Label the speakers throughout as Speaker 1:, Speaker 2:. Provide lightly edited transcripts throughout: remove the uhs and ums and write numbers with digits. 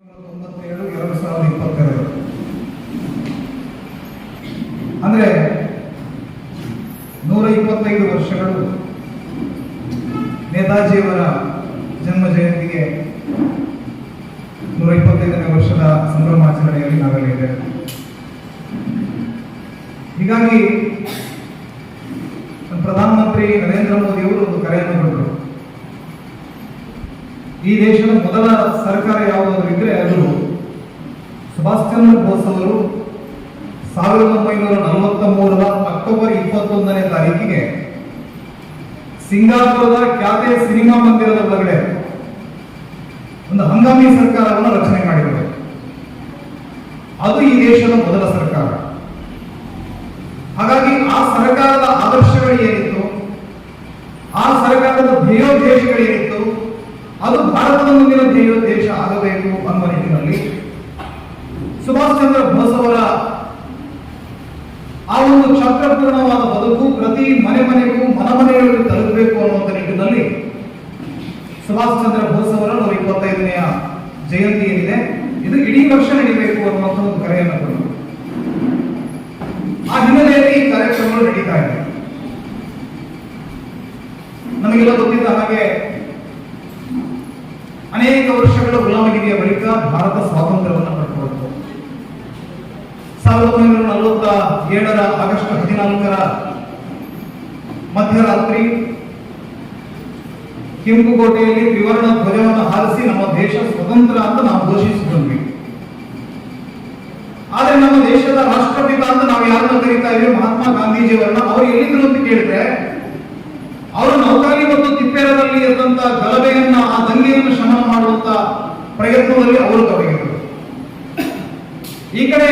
Speaker 1: 97/2022 ಅಂದ್ರೆ 125 ವರ್ಷಗಳು ನೇತಾಜಿಯವರ ಜನ್ಮ ಜಯಂತಿಗೆ 125ನೇ ವರ್ಷದ ಸಂಭ್ರಮಾಚರಣೆಯಲ್ಲಿ ನಾವೆಲ್ಲ ಇದ್ದೇವೆ. ಹೀಗಾಗಿ ಪ್ರಧಾನಮಂತ್ರಿ ನರೇಂದ್ರ ಮೋದಿ ಅವರು ಒಂದು ಕರೆಯನ್ನು ಕೊಟ್ಟರು. ಈ ದೇಶದ ಮೊದಲ ಸರ್ಕಾರ ಯಾವುದಾದ್ರೂ ಇದ್ರೆ ಅದು ಸುಭಾಷ್ ಚಂದ್ರ ಬೋಸ್ ಅವರು 1943 ಅಕ್ಟೋಬರ್ 21ನೇ ತಾರೀಕಿಗೆ ಸಿಂಗಾಪುರದ ಖ್ಯಾತ ಸಿನಿಮಾ ಮಂದಿರದ ಒಳಗಡೆ ಒಂದು ಹಂಗಾಮಿ ಸರ್ಕಾರವನ್ನು ರಚನೆ ಮಾಡಿದರು. ಅದು ಈ ದೇಶದ ಮೊದಲ ಸರ್ಕಾರ. ಹಾಗಾಗಿ ಆ ಸರ್ಕಾರದ ಆದರ್ಶಗಳು ಏನಿತ್ತು, ಆ ಸರ್ಕಾರದ ಧ್ಯೇಯೋದ್ದೇಶಗಳು ಏನಿತ್ತು, ಅದು ಭಾರತದ ಮುಂದಿನ ಧ್ಯೇಯೋದ್ದೇಶ ಆಗಬೇಕು ಅನ್ನುವ ನಿಟ್ಟಿನಲ್ಲಿ ಸುಭಾಷ್ ಚಂದ್ರ ಬೋಸ್ ಅವರ ಆ ಒಂದು ಚಕ್ರಪೂರ್ಣವಾದ ಬದುಕು ಪ್ರತಿ ಮನೆಗೂ ಮನೆಗಳಿಗೆ ತಲುಪಬೇಕು ಅನ್ನುವಂಥ ನಿಟ್ಟಿನಲ್ಲಿ ಸುಭಾಷ್ ಚಂದ್ರ ಬೋಸ್ ಅವರ 125ನೇ ಜಯಂತಿ ಏನಿದೆ ಇದು ಇಡೀ ವರ್ಷ ನಡೀಬೇಕು ಅನ್ನುವಂಥ ಒಂದು ಕರೆಯನ್ನು ಕೊಟ್ಟರು. ಆ ಹಿನ್ನೆಲೆಯಲ್ಲಿ ಈ ಕಾರ್ಯಕ್ರಮಗಳು ನಡೀತಾ ಇದೆ. ನಮಗೆಲ್ಲ ಗೊತ್ತಿದ್ದ ಹಾಗೆ ಅನೇಕ ವರ್ಷಗಳ ಗುಲಾಮಗಿರಿಯ ಬಳಿಕ ಭಾರತ ಸ್ವಾತಂತ್ರ್ಯವನ್ನು ಪಡೆದುಕೊಂಡಿತು. 1947 ಆಗಸ್ಟ್ 14 ಮಧ್ಯರಾತ್ರಿ ಕೆಂಪುಕೋಟೆಯಲ್ಲಿ ತ್ರಿವರ್ಣ ಧ್ವಜವನ್ನು ಹಾರಿಸಿ ನಮ್ಮ ದೇಶ ಸ್ವತಂತ್ರ ಅಂತ ನಾವು ಘೋಷಿಸಿಕೊಂಡ್ವಿ. ಆದ್ರೆ ನಮ್ಮ ದೇಶದ ರಾಷ್ಟ್ರಪಿತ ಅಂತ ನಾವು ಯಾರನ್ನ ಕರೀತಾ ಇದ್ದೀವಿ, ಮಹಾತ್ಮ ಗಾಂಧೀಜಿಯವರನ್ನ, ಅವರು ಎಲ್ಲಿದ್ರು ಅಂತ ಕೇಳಿದ್ರೆ ಅವರು ನೌಕಾಲಿ ಮತ್ತು ತಿಪ್ಪೇರದಲ್ಲಿ ಇದ್ದಂತ ಗಲಭೆಯನ್ನ, ಆ ದಂಗೆಯನ್ನು ಶಮನ ಮಾಡುವಂತ ಪ್ರಯತ್ನದಲ್ಲಿ ಅವರು ತೊಡಗಿದರು. ಈ ಕಡೆ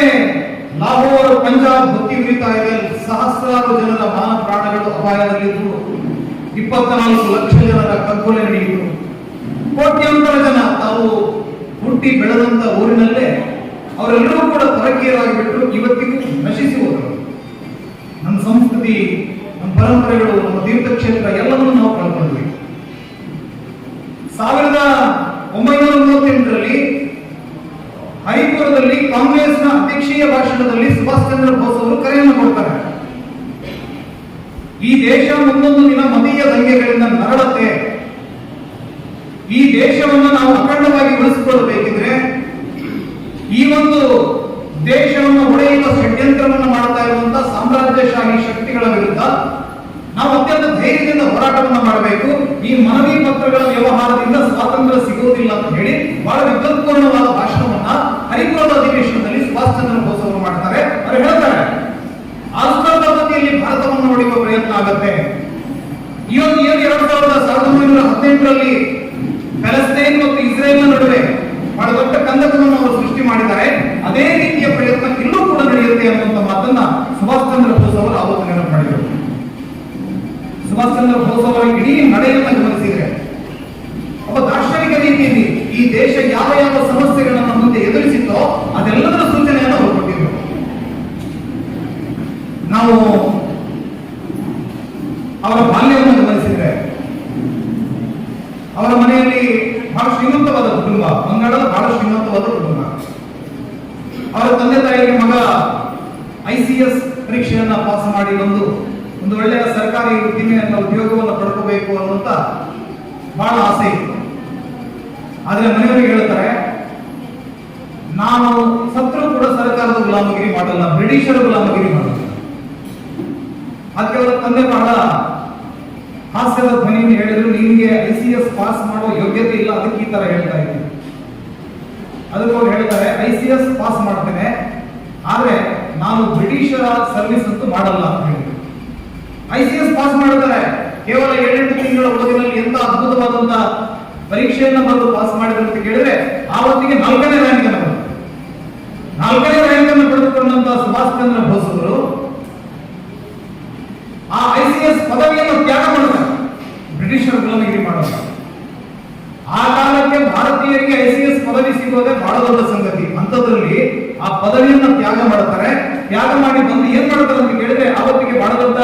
Speaker 1: ಲಾಹೋರ್ ಪಂಜಾಬ್ ಹೊತ್ತಿ ಉರಿತಾ ಇದೆ, ಸಹಸ್ರಾರು ಜನರ ಮಾನ ಪ್ರಾಣಗಳು ಅಪಾಯದಲ್ಲಿದ್ದು 24 ಲಕ್ಷ ಜನರ ಕಗ್ಗೊಲೆ ನಡೆಯಿತು. ಕೋಟ್ಯಾಂತರ ಜನ ತಾವು ಹುಟ್ಟಿ ಬೆಳೆದಂತ ಊರಿನಲ್ಲೇ ಅವರೆಲ್ಲರೂ ಕೂಡ ಪರಕೀಯರಾಗಿಬಿಟ್ಟು ಇವತ್ತಿಗೂ ನಶಿಸಿ ಹೋದರು. ನಮ್ಮ ಸಂಸ್ಕೃತಿ, ನಮ್ಮ ಪರಂಪರೆಗಳು, ನಮ್ಮ ತೀರ್ಥಕ್ಷೇತ್ರ ಎಲ್ಲವನ್ನೂ ನಾವು ಕಳ್ಕೊಂಡ್ವಿ. 1938ರಲ್ಲಿ ಹರಿಪುರದಲ್ಲಿ ಕಾಂಗ್ರೆಸ್ನ ಅಧ್ಯಕ್ಷೀಯ ಭಾಷಣದಲ್ಲಿ ಸುಭಾಷ್ ಚಂದ್ರ ಬೋಸ್ ಅವರು ಕರೆಯನ್ನು ಕೊಡ್ತಾರೆ. ಈ ದೇಶ ಮುಂದೊಂದು ದಿನ ಮತೀಯ ದಂಗೆಗಳಿಂದ ನರಳತ್ತೆ. ಈ ದೇಶವನ್ನು ನಾವು ಅಖಂಡವಾಗಿ ಉಳಿಸಿಕೊಳ್ಳಬೇಕಿದ್ರೆ ಈ ಒಂದು ದೇಶವನ್ನು ಒಡೆಯುವ ಷಡ್ಯಂತ್ರವನ್ನು ಮಾಡ್ತಾ ಇರುವಂತಹ ಸಾಮ್ರಾಜ್ಯಶಾಹಿ ಶಕ್ತಿಗಳ ವಿರುದ್ಧ ನಾವು ಅತ್ಯಂತ ಧೈರ್ಯದಿಂದ ಹೋರಾಟವನ್ನು ಮಾಡಬೇಕು. ಈ ಮನವಿ ಪತ್ರಗಳ ವ್ಯವಹಾರದಿಂದ ಸ್ವಾತಂತ್ರ್ಯ ಸಿಗುವುದಿಲ್ಲ ಅಂತ ಹೇಳಿ ಬಹಳ ವಿದ್ವತ್ಪೂರ್ಣವಾದ ಭಾಷಣವನ್ನ ಹರಿಪುರದ ಅಧಿವೇಶನದಲ್ಲಿ ಸುಭಾಷ್ ಚಂದ್ರ ಬೋಸ್ ಅವರು ಮಾಡ್ತಾರೆ. ಅವರು ಹೇಳ್ತಾರೆ, ಆಸ್ತ್ರ ಪದ್ಧತಿಯಲ್ಲಿ ಭಾರತವನ್ನು ನೋಡುವ ಪ್ರಯತ್ನ ಆಗತ್ತೆ. ಇವತ್ತು 1918ರಲ್ಲಿ ಪ್ಯಾಲೆಸ್ತೈನ್ ಮತ್ತು ಇಸ್ರೇಲ್ನ ನಡುವೆ ಬಹಳ ದೊಡ್ಡ ಕಂದಕವನ್ನು ಅವರು ಸೃಷ್ಟಿ ಮಾಡಿದ್ದಾರೆ. ಅದೇ ರೀತಿಯ ಪ್ರಯತ್ನ ಇಲ್ಲೂ ಕೂಡ ನಡೆಯುತ್ತೆ ಅನ್ನುವಂಥ ಮಾತನ್ನ ಸುಭಾಷ್ ಚಂದ್ರ ಬೋಸ್ ಅವರು ಆವತ್ತು ನೆನಪು ಮಾಡಿದರು. ಸುಭಾಷ್ ಚಂದ್ರ ಬೋಸ್ ಅವರ ಇಡೀ ನಡೆಯನ್ನು ಗಮನಿಸಿದರೆ ಒಬ್ಬ ದಾರ್ಶನಿಕ ರೀತಿಯಲ್ಲಿ ಈ ದೇಶ ಯಾವ ಯಾವ ಸಮಸ್ಯೆಗಳನ್ನು ಮುಂದೆ ಎದುರಿಸಿತ್ತೋ ಅದೆಲ್ಲದರ ಸೂಚನೆಯನ್ನು ಅವರು ಕೊಟ್ಟಿದ್ದರು. ನಾವು ಅವರ ಬಾಲ್ಯವನ್ನು ಗಮನಿಸಿದರೆ ಅವರ ಮನೆಯಲ್ಲಿ ಬಹಳ ಶ್ರೀಮಂತವಾದ ಕುಟುಂಬ, ಬಂಗಾಳದ ಬಹಳ ಶ್ರೀಮಂತವಾದ ಕುಟುಂಬ. ಅವರ ತಂದೆ ತಾಯಿಗೆ ಮಗ ICS ಪರೀಕ್ಷೆಯನ್ನ ಪಾಸ್ ಮಾಡಿ ಒಂದು ಒಳ್ಳೆಯ ಸರ್ಕಾರಿ ಉದ್ದಿಮೆಯನ್ನ ಉದ್ಯೋಗವನ್ನು ಪಡ್ಕೋಬೇಕು ಅನ್ನುವಂತ ಬಹಳ ಆಸೆ ಇತ್ತು. ಆದ್ರೆ ಮನೆಯವರಿಗೆ ಹೇಳ್ತಾರೆ, ನಾನು ಸತ್ರು ಕೂಡ ಸರ್ಕಾರದ ಗುಲಾಮಗಿರಿ ಮಾಡಲ್ಲ, ಬ್ರಿಟಿಷರ ಗುಲಾಮಗಿರಿ ಮಾಡಲ್ಲ. ಅದಕ್ಕೆ ಅವರ ತಂದೆ ಬಹಳ ಹಾಸ್ಯದ ಧ್ವನಿಯನ್ನು ಹೇಳಿದ್ರು, ನಿಮಗೆ ICS ಪಾಸ್ ಮಾಡೋ ಯೋಗ್ಯತೆ ಇಲ್ಲ, ಅದಕ್ಕೆ ಈ ತರ ಹೇಳ್ತಾ ಇದ್ದೀನಿ. ಅದಕ್ಕೆ ಅವ್ರು ಹೇಳ್ತಾರೆ, ICS ಪಾಸ್ ಮಾಡ್ತೇನೆ, ಆದ್ರೆ ನಾನು ಬ್ರಿಟಿಷರ ಸರ್ವಿಸ್ ಅಂತೂ ಮಾಡಲ್ಲ ಅಂತ ಹೇಳಿದ್ರು. ICS ಪಾಸ್ ಮಾಡ್ತಾರೆ, ಕೇವಲ 7-8 ತಿಂಗಳ ಓದಿನಲ್ಲಿ ಎಂತ ಅದ್ಭುತವಾದಂತ ಪರೀಕ್ಷೆಯನ್ನ ಬರೆದು ಪಾಸ್ ಮಾಡಿದ್ರು ಅಂತ ಕೇಳಿದ್ರೆ ಆವತ್ತಿಗೆ 4ನೇ ರ್ಯಾಂಕ್ ಅನ್ನು ಬಂತು. 4ನೇ ರ್ಯಾಂಕ್ ಅನ್ನು ಪಡೆದುಕೊಂಡಂತ ಸುಭಾಷ್ ಚಂದ್ರ ಬೋಸ್ ಅವರು ಆ ICS ಪದವಿಯನ್ನು ತ್ಯಾಗ ಮಾಡ್ತಾರೆ, ಬ್ರಿಟಿಷರ ಗುಲಾಮಗಿರಿ ಮಾಡೋದು. ಆ ಕಾಲಕ್ಕೆ ಭಾರತೀಯರಿಗೆ ICS ಪದವಿ ಸಿಗೋದೇ ಬಹಳ ದೊಡ್ಡ ಸಂಗತಿ. ಅಂತದ್ರಲ್ಲಿ ಆ ಪದವಿಯನ್ನ ತ್ಯಾಗ ಮಾಡ್ತಾರೆ. ತ್ಯಾಗ ಮಾಡಿ ಬಂದು ಏನ್ ಮಾಡ್ತಾರೆ ಅಂತ ಕೇಳಿದ್ರೆ ಆವತ್ತಿಗೆ ಬಹಳ ದೊಡ್ಡ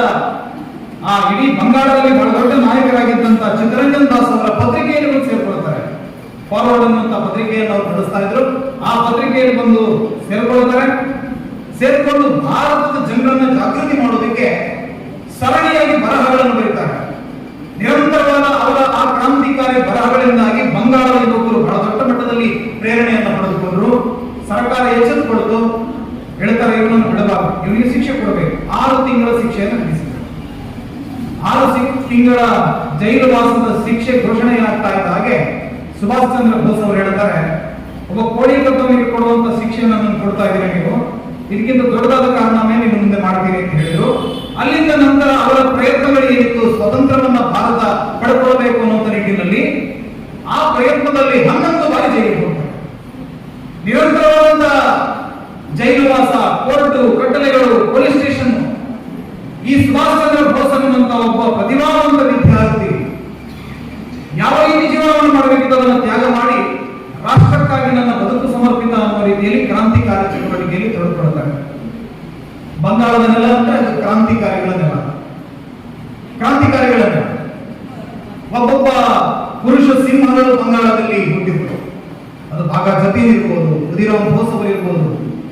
Speaker 1: ಇಡೀ ಬಂಗಾಳದಲ್ಲಿ ಬಹಳ ದೊಡ್ಡ ನಾಯಕರಾಗಿದ್ದಂತ ಚಿತ್ತರಂಜನ್ ದಾಸ್ ಅವರ ಪತ್ರಿಕೆಯಲ್ಲಿ ಸೇರ್ಕೊಳ್ತಾರೆ. ಫಾರ್ವರ್ಡ್ ಅನ್ನುವಂತ ಪತ್ರಿಕೆಯನ್ನು ಅವರು ನಡೆಸ್ತಾ ಇದ್ರು. ಆ ಪತ್ರಿಕೆಯಲ್ಲಿ ಬಂದು ಸೇರ್ಕೊಳ್ತಾರೆ. ಸೇರ್ಕೊಂಡು ಭಾರತದ ಜನರನ್ನ ಜಾಗೃತಿ ಮಾಡೋದಕ್ಕೆ ಸರಣಿಯಾಗಿ ಬರಹಗಳನ್ನು ಬರೀತಾರೆ. ನಿರಂತರವಾದ ಅವರ ಆ ಕ್ರಾಂತಿಕಾರಿ ಬರಹಗಳಿಂದಾಗಿ ಬಂಗಾಳದ ಯುವಕರು ಬಹಳ ದೊಡ್ಡ ಮಟ್ಟದಲ್ಲಿ ಪ್ರೇರಣೆಯನ್ನು ಪಡೆದುಕೊಂಡ್ರು. ಸರ್ಕಾರ ಎಚ್ಚೆತ್ತುಕೊಳ್ಳಲು ಹೇಳ್ತಾರೆ, ಇವನನ್ನು ಬಿಡಬಾರದು, ಇವನಿಗೆ ಶಿಕ್ಷೆ ಕೊಡಬೇಕು. 6 ತಿಂಗಳ ಶಿಕ್ಷೆಯನ್ನು ವಿಧಿಸಿದರು. 6 ತಿಂಗಳ ಜೈಲು ವಾಸದ ಶಿಕ್ಷೆ ಘೋಷಣೆಯಾಗ್ತಾ ಇದ್ದ ಹಾಗೆ ಸುಭಾಷ್ ಚಂದ್ರ ಬೋಸ್ ಅವರು ಹೇಳ್ತಾರೆ, ಒಬ್ಬ ಕೋಳಿ ಕತ್ತವನಿಗೆ ಕೊಡುವಂತ ಶಿಕ್ಷೆಯನ್ನು ನಾನು ಕೊಡ್ತಾ ಇದ್ದೀನಿ, ನೀವು ಇದಕ್ಕಿಂತ ದೊಡ್ಡದಾದ ಕಾರಣವೇ ನೀವು ಮುಂದೆ ಮಾಡ್ತೀರಿ ಅಂತ ಹೇಳಿದ್ರು. ಅಲ್ಲಿಂದ ನಂತರ ಅವರ ಪ್ರಯತ್ನಗಳು ಏನಿತ್ತು, ಸ್ವತಂತ್ರವನ್ನ ಭಾರತ ಪಡ್ಕೊಳ್ಬೇಕು ಅನ್ನುವಂಥ ನಿಟ್ಟಿನಲ್ಲಿ ಆ ಪ್ರಯತ್ನದಲ್ಲಿ 11 ಬಾರಿ ಜೈಲಿಗೆ ಹೋಗ್ತಾರೆ. ನಿರಂತರವಾದ ಜೈಲುವಾಸ, ಕೋರ್ಟು, ಕಟ್ಟಳೆಗಳು, ಪೊಲೀಸ್ ಸ್ಟೇಷನ್. ಈ ಸುಭಾಷ್ ಚಂದ್ರ ಬೋಸ್ ಅನ್ನುವಂತ ಒಬ್ಬ ಪ್ರತಿಭಾವಂತ ವಿದ್ಯಾರ್ಥಿ ಯಾವ ರೀತಿ ಜೀವನವನ್ನು ಮಾಡಬೇಕಿತ್ತು ಅದನ್ನು ತ್ಯಾಗ ಮಾಡಿ ರಾಷ್ಟ್ರಕ್ಕಾಗಿ ನನ್ನ ಬದುಕು ಸಮರ್ಪಿತ ಅನ್ನುವ ರೀತಿಯಲ್ಲಿ ಕ್ರಾಂತಿಕಾರಿ ಚಟುವಟಿಕೆಯಲ್ಲಿ ತೊಡಗಿಕೊಳ್ತಾರೆ. ಬಂಗಾಳದ ನೆಲ ಅಂದ್ರೆ ಅದು ಕ್ರಾಂತಿಕಾರಿಗಳ ನೆಲ. ಒಬ್ಬೊಬ್ಬ ಪುರುಷ ಸಿಂಹಗಳು ಬಂಗಾಳದಲ್ಲಿ ಹುಟ್ಟಿದ್ರು. ಅದು ಭಾಗ ಜತೀನ್ ಇರ್ಬೋದು, ಖುದಿರಾಮ್ ಬೋಸ್ ಅವರು ಇರ್ಬೋದು.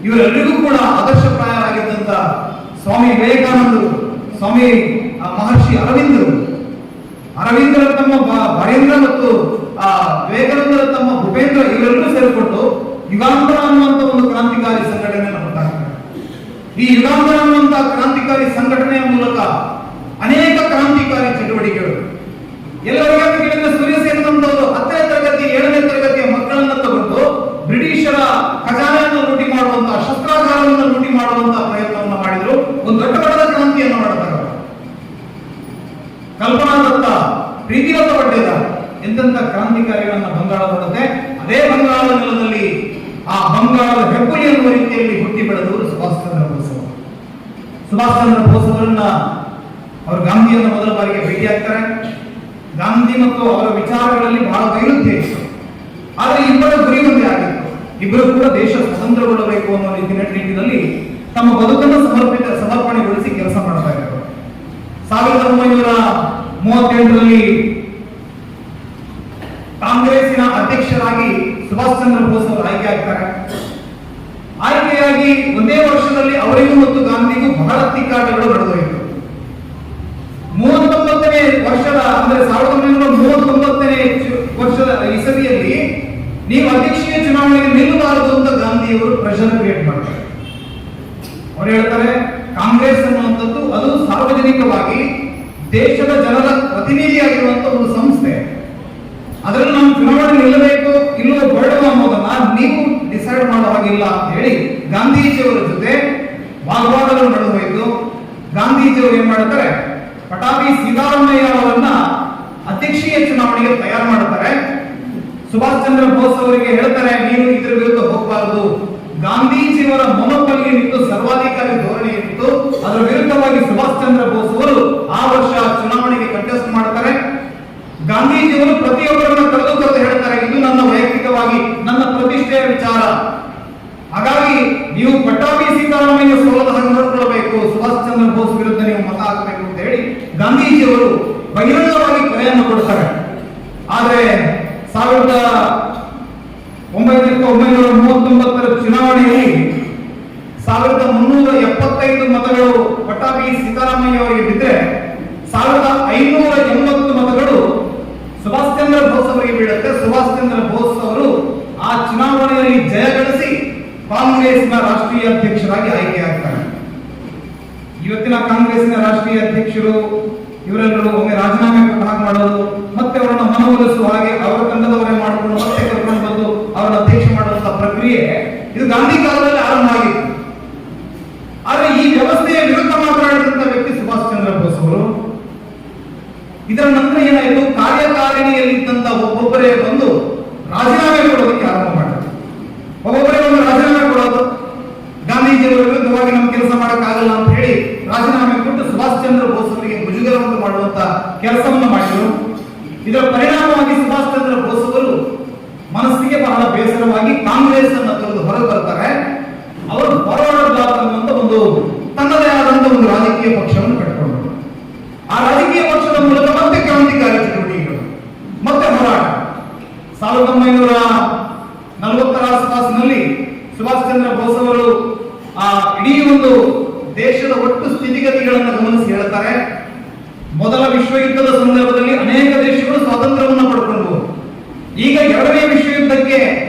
Speaker 1: ಇವರೆಲ್ಲರಿಗೂ ಕೂಡ ಆದರ್ಶಪ್ರಾಯರಾಗಿದ್ದಂತ ಸ್ವಾಮಿ ವಿವೇಕಾನಂದರು, ಸ್ವಾಮಿ ಮಹರ್ಷಿ ಅರವಿಂದರ ತಮ್ಮ ಭರೇಂದ್ರ ಮತ್ತು ವಿವೇಕಾನಂದರ ತಮ್ಮ ಭೂಪೇಂದ್ರ ಇವರೆಲ್ಲರೂ ಸೇರಿಕೊಂಡು ಯುಗಾಂತರ ಅನ್ನುವಂತ ಒಂದು ಕ್ರಾಂತಿಕಾರಿ ಸಂಘಟನೆಯನ್ನು ಹೊರತಾಕ್ತಾರೆ. ಈ ಯುಗಾಂತರ ಅನ್ನುವಂತ ಕ್ರಾಂತಿಕಾರಿ ಸಂಘಟನೆಯ ಮೂಲಕ ಅನೇಕ ಕ್ರಾಂತಿಕಾರಿ ಚಟುವಟಿಕೆಗಳು ಎಲ್ಲರಿಗೂ ಸೂರ್ಯ ಸೇರಿದಂತವರು 10ನೇ ತರಗತಿ 7ನೇ ತರಗತಿಯ ಮಕ್ಕಳನ್ನ ತಗೊಂಡು ಬ್ರಿಟಿಷರ ಖಜಾನೆಯನ್ನು ಲೂಟಿ ಮಾಡುವಂತಹ, ಶಸ್ತ್ರಾಗಾರವನ್ನು ಲೂಟಿ ಮಾಡುವಂತಹ ಪ್ರಯತ್ನವನ್ನು ಮಾಡಿದ್ರು. ಒಂದು ದೊಡ್ಡ ಮಟ್ಟದ ಕ್ರಾಂತಿಯನ್ನು ಮಾಡ್ತಾರೆ. ಕಲ್ಪನಾ ದತ್ತ, ಪ್ರೀತಿಲತಾ ವಡ್ಡೇದಾರ್ ಎಂತೆಂಥ ಕ್ರಾಂತಿಕಾರಿಗಳನ್ನ ಬಂಗಾಳ ನೋಡುತ್ತೆ. ಅದೇ ಬಂಗಾಳದ ನೆಲದಲ್ಲಿ ಆ ಬಂಗಾಳದ ಹೆಬ್ಬುಲಿ ಎನ್ನುವ ರೀತಿಯಲ್ಲಿ ಹುಟ್ಟಿ ಬೆಳೆದವರು ಸುಭಾಷ್ ಚಂದ್ರ ಬೋಸ್ ಅವರು. ಸುಭಾಷ್ ಚಂದ್ರ ಬೋಸ್ ಅವರನ್ನ ಅವರು ಗಾಂಧಿಯನ್ನು ಮೊದಲ ಬಾರಿಗೆ ಭೇಟಿಯಾಗ್ತಾರೆ. ಗಾಂಧಿ ಮತ್ತು ಅವರ ವಿಚಾರಗಳಲ್ಲಿ ಬಹಳ ವೈರುಧ್ಯ ಇತ್ತು. ಆದರೆ ಇಬ್ಬರ ಗುರಿ ಒಂದೇ ಆಗಿತ್ತು. ಇಬ್ಬರು ಕೂಡ ದೇಶ ಸ್ವತಂತ್ರಗೊಳ್ಳಬೇಕು ಅನ್ನೋ ನಿಟ್ಟಿನಲ್ಲಿ ತಮ್ಮ ಬದುಕನ್ನು ಸಮರ್ಪಣೆಗೊಳಿಸಿ ಕೆಲಸ ಮಾಡ್ತಾ ಇದ್ದಾರೆ. 1938ರಲ್ಲಿ ಕಾಂಗ್ರೆಸ್ಸಿನ ಅಧ್ಯಕ್ಷರಾಗಿ ಸುಭಾಷ್ ಚಂದ್ರ ಬೋಸ್ ಅವರು ಆಯ್ಕೆ ಆಗ್ತಾರೆ. ಆಯ್ಕೆಯಾಗಿ ಒಂದೇ ವರ್ಷದಲ್ಲಿ ಅವರಿಗೂ ಮತ್ತು ಗಾಂಧಿಗೂ ಬಹಳ ತಿಕ್ಕಾಟಗಳು ನಡೆದೋಯಿತು. 39ನೇ ವರ್ಷದ ಅಂದ್ರೆ 1939ನೇ ವರ್ಷದ ಇಸವಿಯಲ್ಲಿ ನೀವು ಅಧ್ಯಕ್ಷೀಯ ಚುನಾವಣೆಗೆ ನಿಲ್ಲಬಾರದು ಅಂತ ಗಾಂಧಿಯವರು ಪ್ರೆಷರ್ ಕ್ರಿಯೇಟ್ ಮಾಡ್ತಾರೆ. ಅವರು ಹೇಳ್ತಾರೆ, ಕಾಂಗ್ರೆಸ್ ಅನ್ನುವಂಥದ್ದು ಅದು ಸಾರ್ವಜನಿಕವಾಗಿ ದೇಶದ ಜನರ ಪ್ರತಿನಿಧಿಯಾಗಿರುವಂತಹ ಒಂದು ಸಂಸ್ಥೆ. ಅದರಲ್ಲಿ ನಾವು ಚುನಾವಣೆ ನಿಲ್ಲಬೇಕು ಇಲ್ಲವೋ ಬೇಡವೋ ಅನ್ನೋದನ್ನ ನೀವು ಡಿಸೈಡ್ ಮಾಡೋ ಹಾಗಿಲ್ಲ ಅಂತ ಹೇಳಿ ಗಾಂಧೀಜಿಯವರ ಜೊತೆ ವಾಗ್ವಾದಗಳು ನಡೆದೋಯ್ತು. ಗಾಂಧೀಜಿಯವರು ಏನ್ ಮಾಡ್ತಾರೆ, ಪಟಾಭಿ ಸೀತಾರಾಮಯ್ಯ ಅವರನ್ನ ಅಧ್ಯಕ್ಷೀಯ ಚುನಾವಣೆಗೆ ತಯಾರು ಮಾಡ್ತಾರೆ. ಸುಭಾಷ್ ಚಂದ್ರ ಬೋಸ್ ಅವರಿಗೆ ಹೇಳ್ತಾರೆ, ನೀವು ಇದರ ವಿರುದ್ಧ ಹೋಗಬಾರದು. ಗಾಂಧೀಜಿಯವರ ಮೊನೊಪೊಲಿ ಏನಿತ್ತು, ಸರ್ವಾಧಿಕಾರಿ ಧೋರಣೆ ಏನಿತ್ತು, ಅದರ ವಿರುದ್ಧವಾಗಿ ಸುಭಾಷ್ ಚಂದ್ರ ಬೋಸ್ ಅವರು ಆ ವರ್ಷ ಚುನಾವಣೆಗೆ ಕಂಟೆಸ್ಟ್ ಮಾಡ್ತಾರೆ. ಗಾಂಧೀಜಿಯವರು ಪ್ರತಿಯೊಬ್ಬರನ್ನ ಕರೆದು ಹೇಳ್ತಾರೆ, ಇದು ನನ್ನ ವೈಯಕ್ತಿಕವಾಗಿ ನನ್ನ ಪ್ರತಿಷ್ಠೆಯ ವಿಚಾರ. ಹಾಗಾಗಿ ನೀವು ಪಟ್ಟಾಭಿ ಸೀತಾರಾಮಯ್ಯ ಸೋಲದ ಹಾಗೆ ನೋಡ್ಕೊಳ್ಬೇಕು, ಸುಭಾಷ್ ಚಂದ್ರ ಬೋಸ್ ವಿರುದ್ಧ ನೀವು ಮತ ಹಾಕಬೇಕು ಅಂತ ಹೇಳಿ ಗಾಂಧೀಜಿಯವರು ಬಹಿರಂಗವಾಗಿ ಕರೆಯನ್ನು ಕೊಡ್ತಾರೆ. ಆದ್ರೆ 1939ರ ಚುನಾವಣೆಯಲ್ಲಿ 1375 ಮತಗಳು ಪಟ್ಟಾಭಿ ಸೀತಾರಾಮಯ್ಯ ಅವರಿಗೆ ಬಿದ್ದರೆ 1580 ಮತಗಳು ಸುಭಾಷ್ ಚಂದ್ರ ಬೋಸ್ ಅವರಿಗೆ ಬೀಳುತ್ತೆ. ಸುಭಾಷ್ ಚಂದ್ರ ಬೋಸ್ ಅವರು ಆ ಚುನಾವಣೆಯಲ್ಲಿ ಜಯಗಳಿಸಿ ಕಾಂಗ್ರೆಸ್ನ ರಾಷ್ಟ್ರೀಯ ಅಧ್ಯಕ್ಷರಾಗಿ ಆಯ್ಕೆಯಾಗ್ತಾರೆ. ಇವತ್ತಿನ ಕಾಂಗ್ರೆಸ್ನ ರಾಷ್ಟ್ರೀಯ ಅಧ್ಯಕ್ಷರು ಇವರೆಲ್ಲರೂ ಒಮ್ಮೆ ರಾಜೀನಾಮೆ ಕೊಟ್ಟು ಹಾಗೆ ಮಾಡೋದು, ಮತ್ತೆ ಅವರನ್ನು ಮನವೊಲಿಸುವ ಹಾಗೆ ಅವರ ತಂಡದವರೇ ಮಾಡಿಕೊಂಡು ಮತ್ತೆ ಕರ್ಕೊಂಡು ಬಂದು ಅವರನ್ನು ಅಧ್ಯಕ್ಷ ಮಾಡುವಂತಹ ಪ್ರಕ್ರಿಯೆ ಇದು ಗಾಂಧಿ ಕಾಲದಲ್ಲಿ ಆರಂಭ ಆಗಿತ್ತು. ಆದರೆ ಈ ವ್ಯವಸ್ಥೆಯ ವಿರುದ್ಧ ಮಾತನಾಡಿದಂತ ವ್ಯಕ್ತಿ ಸುಭಾಷ್ ಚಂದ್ರ ಬೋಸ್ ಅವರು. ಇದರ ನಂತರ ಏನಾಯಿತು, ಕಾರ್ಯಕಾರಿಣಿಯಲ್ಲಿದ್ದಂತ ಒಬ್ಬೊಬ್ಬರೇ ಬಂದು ರಾಜೀನಾಮೆ ಕೊಡೋದಕ್ಕೆ ಆರಂಭ ಮಾಡಿದ್ರು. ಒಬ್ಬೊಬ್ಬರೇ ಒಂದು ರಾಜೀನಾಮೆ ಕೊಡೋದು, ಗಾಂಧೀಜಿಯವರ ವಿರುದ್ಧವಾಗಿ ನಮ್ಮ ಕೆಲಸ ಮಾಡಕ್ಕಾಗಲ್ಲ ಅಂತ ಹೇಳಿ ರಾಜೀನಾಮೆ ಕೊಟ್ಟು ಸುಭಾಷ್ ಚಂದ್ರ ಬೋಸ್ ಅವರಿಗೆ ಮುಜುಗರವನ್ನು ಮಾಡುವಂತ ಕೆಲಸವನ್ನು ಮಾಡಿದರು. ಇದರ ಪರಿಣಾಮವಾಗಿ ಸುಭಾಷ್ ಚಂದ್ರ ಬೋಸ್ ಅವರು ಮನಸ್ಸಿಗೆ ಬಹಳ ಬೇಸರವಾಗಿ ಕಾಂಗ್ರೆಸ್ ಅನ್ನು ತೊರೆದು ಹೊರಗೆ ಬರ್ತಾರೆ. ಅವರು ಫಾರ್ವರ್ಡ್ ಬ್ಲಾಕ್ ಅನ್ನುವಂತ ಒಂದು ತನ್ನದೇ ಆದಂತ ಒಂದು ರಾಜಕೀಯ ಪಕ್ಷವನ್ನು ಕಟ್ಟಿಕೊಂಡರು. ಆ ರಾಜಕೀಯ ಪಕ್ಷದ ಮೂಲಕ ಮತ್ತೆ ಕ್ರಾಂತಿಕಾರಿ ಚಟುವಟಿಕೆಗಳು ಮತ್ತೆ ಹೋರಾಟ. 1940 1940 ಆಸುಪಾಸಿನಲ್ಲಿ ಸುಭಾಷ್ ಚಂದ್ರ ಬೋಸ್ ಅವರು ಇಡೀ ಒಂದು ದೇಶದ ಒಟ್ಟು ಸ್ಥಿತಿಗತಿಗಳನ್ನು ಗಮನಿಸಿ ಹೇಳ್ತಾರೆ, ಮೊದಲ ವಿಶ್ವ ಯುದ್ಧದ ಸಂದರ್ಭದಲ್ಲಿ ಅನೇಕ ದೇಶಗಳು ಸ್ವಾತಂತ್ರ್ಯವನ್ನು ಪಡ್ಕೊಂಡು ಈಗ ಎರಡನೇ ವಿಶ್ವ ಯುದ್ಧಕ್ಕೆ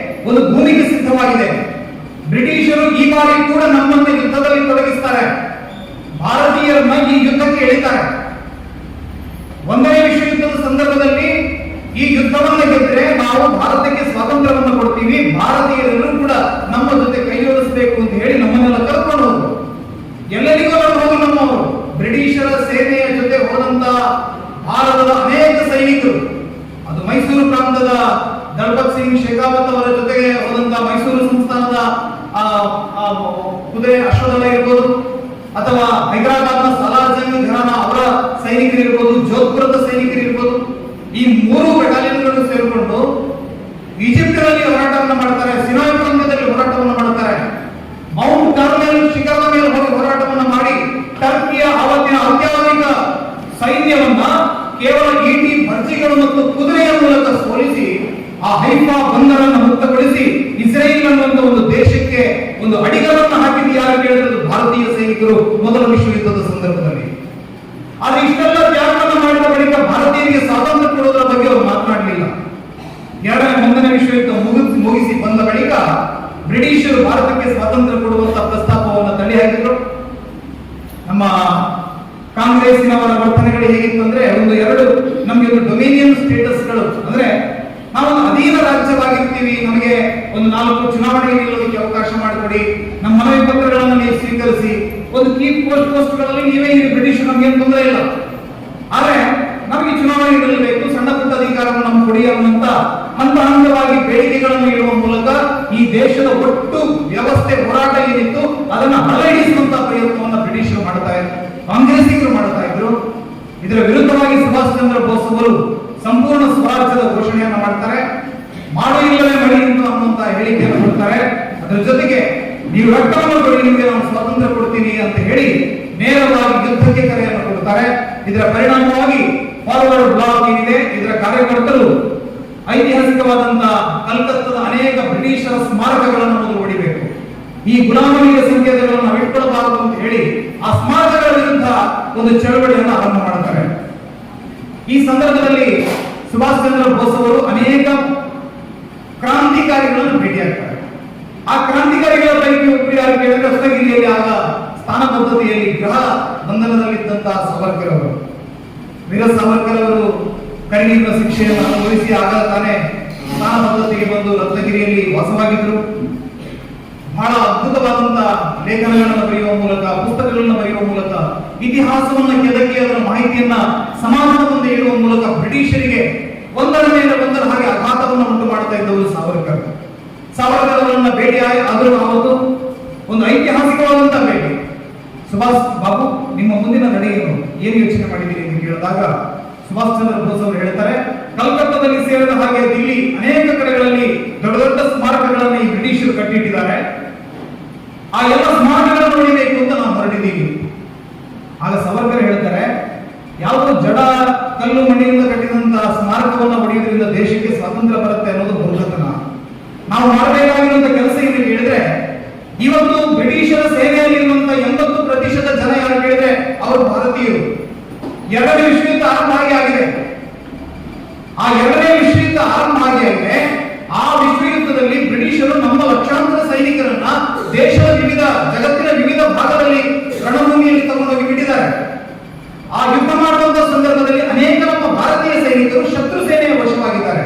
Speaker 1: ಒಂದು ಭೂಮಿಗೆ ಸಿದ್ಧವಾಗಿದೆ. ಬ್ರಿಟಿಷರು ಈ ಬಾರಿ ಕೂಡ ನಮ್ಮನ್ನು ಯುದ್ಧದಲ್ಲಿ ತೊಡಗಿಸ್ತಾರೆ, ಭಾರತೀಯರನ್ನ ಈ ಯುದ್ಧಕ್ಕೆ ಎಳಿತಾರೆ. ಒಂದನೇ ವಿಶ್ವ ಯುದ್ಧದ ಸಂದರ್ಭದಲ್ಲಿ ಈ ಯುದ್ಧವನ್ನು ಗೆದ್ದರೆ ನಾವು ಭಾರತಕ್ಕೆ ಸ್ವಾತಂತ್ರ್ಯವನ್ನು ಕೊಡ್ತೀವಿ, ಭಾರತೀಯರೆಲ್ಲರೂ ಕೂಡ ನಮ್ಮ ಜೊತೆ ಕೈ ಜೋಡಿಸಬೇಕು ಅಂತ ಹೇಳಿ ನಮ್ಮನ್ನೆಲ್ಲ ಕರ್ಕೊಂಡು ಹೋದ್ರು. ಎಲ್ಲರಿಗೂ ಹೋಗಿ ನಮ್ಮವರು ಬ್ರಿಟಿಷರ ಸೇನೆಯ ಜೊತೆ ಹೋದಂತ ಭಾರತದ ಅನೇಕ ಸೈನಿಕರು, ಅದು ಮೈಸೂರು ಪ್ರಾಂತದ ದಳ್ಪತ್ ಸಿಂಗ್ ಶೇಖಾವತ್ ಅವರ ಜೊತೆಗೆ ಹೋದಂತ ಮೈಸೂರು ಸಂಸ್ಥಾನದ ಕುದುರೆ ಅಶ್ವದಳ ಇರ್ಬೋದು, ಅಥವಾ ಹೈದರಾಬಾದ್ನ ಸಲಾರ್ ಜಂಗ್ ಘರಾನ ಅವರ ಸೈನಿಕರು ಇರ್ಬೋದು, ಜೋಧ್ಪುರದ ಸೈನಿಕರು ಇರ್ಬೋದು, ಈ ಮೂರು ಬೆಟಾಲಿಯನ್ಗಳು ಸೇರಿಕೊಂಡು ಈಜಿಪ್ಟಿನಲ್ಲಿ ಹೋರಾಟವನ್ನು ಮಾಡ್ತಾರೆ, ಸಿನಾಯ್ ಪ್ರಾಂತ್ಯದಲ್ಲಿ ಹೋರಾಟವನ್ನು ಮಾಡ್ತಾರೆ, ಮೌಂಟ್ ಕಾರ್ಮೆಲ್ ಶಿಖರದ ಮೇಲೆ ಹೋಗಿ ಹೋರಾಟವನ್ನು ಮಾಡಿ ಟರ್ಕಿಯ ಆವತ್ತಿನ ಅತ್ಯಾಧುನಿಕ ಸೈನ್ಯವನ್ನ ಕೇವಲ ಈಟಿ ಭರ್ಜಿಗಳು ಮತ್ತು ಕುದುರೆಯ ಮೂಲಕ ಸೋಲಿಸಿ ಆ ಹೈಫಾ ಬಂದರನ್ನು ಮುಕ್ತಗೊಳಿಸಿ ಇಸ್ರೇಲ್ ಅನ್ನುವಂತ ಒಂದು ದೇಶಕ್ಕೆ ಒಂದು ಅಡಿಗಲನ್ನು ಹಾಕಿದ್ದು ಯಾರು ಕೇಳಿದ್ರು? ಭಾರತೀಯ ಸೈನಿಕರು ಮೊದಲ ವಿಶ್ವ ಯುದ್ಧದ ಸಂದರ್ಭದಲ್ಲಿ. ಆದ್ರೆ ಇಷ್ಟೆಲ್ಲ ತ್ಯಾಗವನ್ನು ಮಾಡಿದ ಬಳಿಕ ಭಾರತೀಯರಿಗೆ ಸ್ವಾತಂತ್ರ್ಯ ಕೊಡುವುದರ ಬಗ್ಗೆ ಅವರು ಮಾತನಾಡಲಿಲ್ಲ. ಒಂದನೇ ವಿಶ್ವ ಯುದ್ಧ ಮುಗಿಸಿ ಬಂದ ಬಳಿಕ ಬ್ರಿಟಿಷರು ಭಾರತಕ್ಕೆ ಸ್ವಾತಂತ್ರ್ಯ ಕೊಡುವಂತ ಪ್ರಸ್ತಾಪವನ್ನು ತಳ್ಳಿ ಹಾಕಿದ್ರು. ನಮ್ಮ ಕಾಂಗ್ರೆಸ್ಸಿನವರ ವರ್ತನೆಗಳು ಹೇಗಿತ್ತು ಅಂದ್ರೆ, ನಮಗೆ ಒಂದು ಡೊಮಿನಿಯನ್ ಸ್ಟೇಟಸ್ಗಳು, ಅಂದ್ರೆ ನಾವು ಅಧೀನ ರಾಜ್ಯವಾಗಿರ್ತೀವಿ, ನಮಗೆ ಒಂದು 4 ಚುನಾವಣೆಗೆ ನಿಲ್ಲೋದಕ್ಕೆ ಅವಕಾಶ ಮಾಡಿಕೊಡಿ, ನಮ್ಮ ಮನವಿ ಪತ್ರಗಳನ್ನು ನೀವು ಸ್ವೀಕರಿಸಿ, ಒಂದು ಕೀ ಪೋಸ್ಟ್ಗಳಲ್ಲಿ ನೀವೇ ಇರಿ, ಬ್ರಿಟಿಷರು ನಮಗೆ ತೊಂದರೆ ಇಲ್ಲ, ಆದ್ರೆ ನಮಗೆ ಚುನಾವಣೆಗೆ ನಿಲ್ಲಬೇಕು, ಸಣ್ಣ ಪುಟ್ಟ ಅಧಿಕಾರವನ್ನು ನಮ್ಗೆ ಕೊಡಿ ಅನ್ನುವಂತ ಹಂತವಾಗಿ ಬೇಡಿಕೆಗಳನ್ನು ಇಡುವ ಮೂಲಕ ಈ ದೇಶದ ಒಟ್ಟು ವ್ಯವಸ್ಥೆ ಹೋರಾಟ ಏನಿತ್ತು ಅದನ್ನು ಹರಡಿಸುವಂತಹ ಪ್ರಯತ್ನವನ್ನು ಬ್ರಿಟಿಷರು ಮಾಡ್ತಾ ಇದ್ರು, ಕಾಂಗ್ರೆಸ್ಸಿಗರು ಮಾಡ್ತಾ ಇದ್ರು. ಇದರ ವಿರುದ್ಧವಾಗಿ ಸುಭಾಷ್ ಚಂದ್ರ ಬೋಸ್ ಅವರು ಸಂಪೂರ್ಣ ಸ್ವರಾಜ್ಯದ ಘೋಷಣೆಯನ್ನು ಮಾಡ್ತಾರೆ, ಮಾಡು ಇಲ್ಲವೇ ಮಡಿ ಅನ್ನುವಂತ ಹೇಳಿಕೆಯನ್ನು ಕೊಡ್ತಾರೆ. ಅದರ ಜೊತೆಗೆ ನೀವು ರಕ್ತವನ್ನು ಕೊಡಿ, ನಿಮಗೆ ನಾನು ಸ್ವಾತಂತ್ರ್ಯ ಕೊಡ್ತೀನಿ ಅಂತ ಹೇಳಿ ನೇರವಾಗಿ ಯುದ್ಧಕ್ಕೆ ಕರೆಯನ್ನು ಕೊಡ್ತಾರೆ. ಇದರ ಪರಿಣಾಮವಾಗಿ ಫಾರ್ವರ್ಡ್ ಬ್ಲಾಕ್ ಏನಿದೆ, ಇದರ ಕಾರ್ಯಕರ್ತರು ಐತಿಹಾಸಿಕವಾದಂತಹ ಕಲ್ಕತ್ತಾದ ಅನೇಕ ಬ್ರಿಟಿಷರ ಸ್ಮಾರಕಗಳನ್ನು ಮೊದಲು ಹೊಡಿಬೇಕು, ಈ ಗುಲಾಮರಿಗೆ ಸಂಕೇತಗಳನ್ನು ನಾವು ಇಟ್ಕೊಳ್ಬಾರದು ಅಂತ ಹೇಳಿ ಆ ಸ್ಮಾರಕಗಳ ವಿರುದ್ಧ ಒಂದು ಚಳವಳಿಯನ್ನು ಆರಂಭ ಮಾಡ್ತಾರೆ. ಈ ಸಂದರ್ಭದಲ್ಲಿ ಸುಭಾಷ್ ಚಂದ್ರ ಬೋಸ್ ಅವರು ಅನೇಕ ಕ್ರಾಂತಿಕಾರಿಗಳನ್ನು ಭೇಟಿಯಾಗ್ತಾರೆ. ಆ ಕ್ರಾಂತಿಕಾರಿಗಳ ಪೈಕಿ ಒಬ್ಬರು ಯಾರು ಕೇಳಿದ್ರೆ ರತ್ನಗಿರಿಯಲ್ಲಿ ಆಗ ಸ್ಥಾನ ಪದ್ಧತಿಯಲ್ಲಿ ಗೃಹ ಬಂಧನದಲ್ಲಿದ್ದಂತಹ ಸಾವರ್ಕರ್ ಅವರು, ವೀರ ಸಾವರ್ಕರ್ ಅವರು ಕರಿನೀರಿನ ಶಿಕ್ಷೆಯನ್ನು ಅನುಭವಿಸಿ ಆಗ ತಾನೇ ಸ್ಥಾನ ಪದ್ಧತಿಗೆ ಬಂದು ರತ್ನಗಿರಿಯಲ್ಲಿ ವಾಸವಾಗಿದ್ರು. ಬಹಳ ಅದ್ಭುತವಾದಂತಹ ಲೇಖನಗಳನ್ನು ಬರೆಯುವ ಮೂಲಕ, ಪುಸ್ತಕಗಳನ್ನು ಬರೆಯುವ ಮೂಲಕ, ಇತಿಹಾಸವನ್ನು ಕೆದಕಿ ಅದರ ಮಾಹಿತಿಯನ್ನ ಸಮಾಜದ ಮುಂದೆ ಇಡುವ ಮೂಲಕ ಬ್ರಿಟಿಷರಿಗೆ ಒಂದರ ಮೇಲೆ ಒಂದರ ಹಾಗೆ ಆಘಾತವನ್ನು ಉಂಟು ಮಾಡ್ತಾ ಇದ್ದವರು ಸಾವರ್ಕರ್. ಸಾವರ್ಕರ್ ಅವರನ್ನ ಭೇಟಿ ಆದರೂ ಅವತ್ತು ಒಂದು ಐತಿಹಾಸಿಕವಾದಂತಹ ಭೇಟಿ. ಸುಭಾಷ್ ಬಾಬು, ನಿಮ್ಮ ಮುಂದಿನ ನಡೆಯನ್ನು ಏನು ಯೋಚನೆ ಮಾಡಿದ್ದೀರಿ ಎಂದು ಕೇಳಿದಾಗ ಸುಭಾಷ್ ಚಂದ್ರ ಬೋಸ್ ಅವರು ಹೇಳ್ತಾರೆ, ಕಲ್ಕತ್ತಾದಲ್ಲಿ ಸೇರಿದ ಹಾಗೆ ದಿಲ್ಲಿ ಅನೇಕ ಕಡೆಗಳಲ್ಲಿ ದೊಡ್ಡ ದೊಡ್ಡ ಸ್ಮಾರಕಗಳನ್ನು ಈ ಬ್ರಿಟಿಷರು ಕಟ್ಟಿಟ್ಟಿದ್ದಾರೆ, ಆ ಎಲ್ಲ ಸ್ಮಾರಕಗಳನ್ನು ನೋಡಬೇಕು ಅಂತ ನಾವು ಹೊರಟಿದ್ದೀವಿ. ಆಗ ಸಾವರ್ಕರ್ ಹೇಳ್ತಾರೆ, ಯಾವುದೋ ಜಡ ಕಲ್ಲು ಮಣ್ಣಿನಿಂದ ಕಟ್ಟಿದಂತಹ ಸ್ಮಾರಕವನ್ನು ಹೊಡೆಯುವುದರಿಂದ ದೇಶಕ್ಕೆ ಸ್ವಾತಂತ್ರ್ಯ ಬರುತ್ತೆ ಅನ್ನೋದು ದುರ್ಘಟನ. ನಾವು ಮಾಡಬೇಕಾಗಿರುವಂತಹ ಕೆಲಸ ಏನು ಕೇಳಿದ್ರೆ, ಇವತ್ತು ಬ್ರಿಟಿಷರ ಸೇನೆಯಲ್ಲಿರುವಂತಹ 80% ಜನ ಯಾರು ಕೇಳಿದ್ರೆ ಅವರು ಭಾರತೀಯರು. ಎರಡನೇ ವಿಶ್ವಯುದ್ಧ ಆರಂಭ ಆಗಿದೆ. ಆ ಎರಡನೇ ವಿಶ್ವಯುದ್ಧ ಆರಂಭ ಆಗಿದೆ. ಆ ವಿಶ್ವಯುದ್ಧದಲ್ಲಿ ಬ್ರಿಟಿಷರು ನಮ್ಮ ಲಕ್ಷಾಂತರ ಸೈನಿಕರನ್ನ ದೇಶದ ಜಗತ್ತಿನ ವಿವಿಧ ಭಾಗದಲ್ಲಿ ರಣಭೂಮಿಯಲ್ಲಿ ತಗೊಂಡೋಗಿ ಬಿಟ್ಟಿದ್ದಾರೆ. ಆ ಯುದ್ಧ ಮಾಡುವಂತಹ ಸಂದರ್ಭದಲ್ಲಿ ಅನೇಕ ನಮ್ಮ ಭಾರತೀಯ ಸೈನಿಕರು ಶತ್ರು ಸೇನೆಯ ವಶವಾಗಿದ್ದಾರೆ.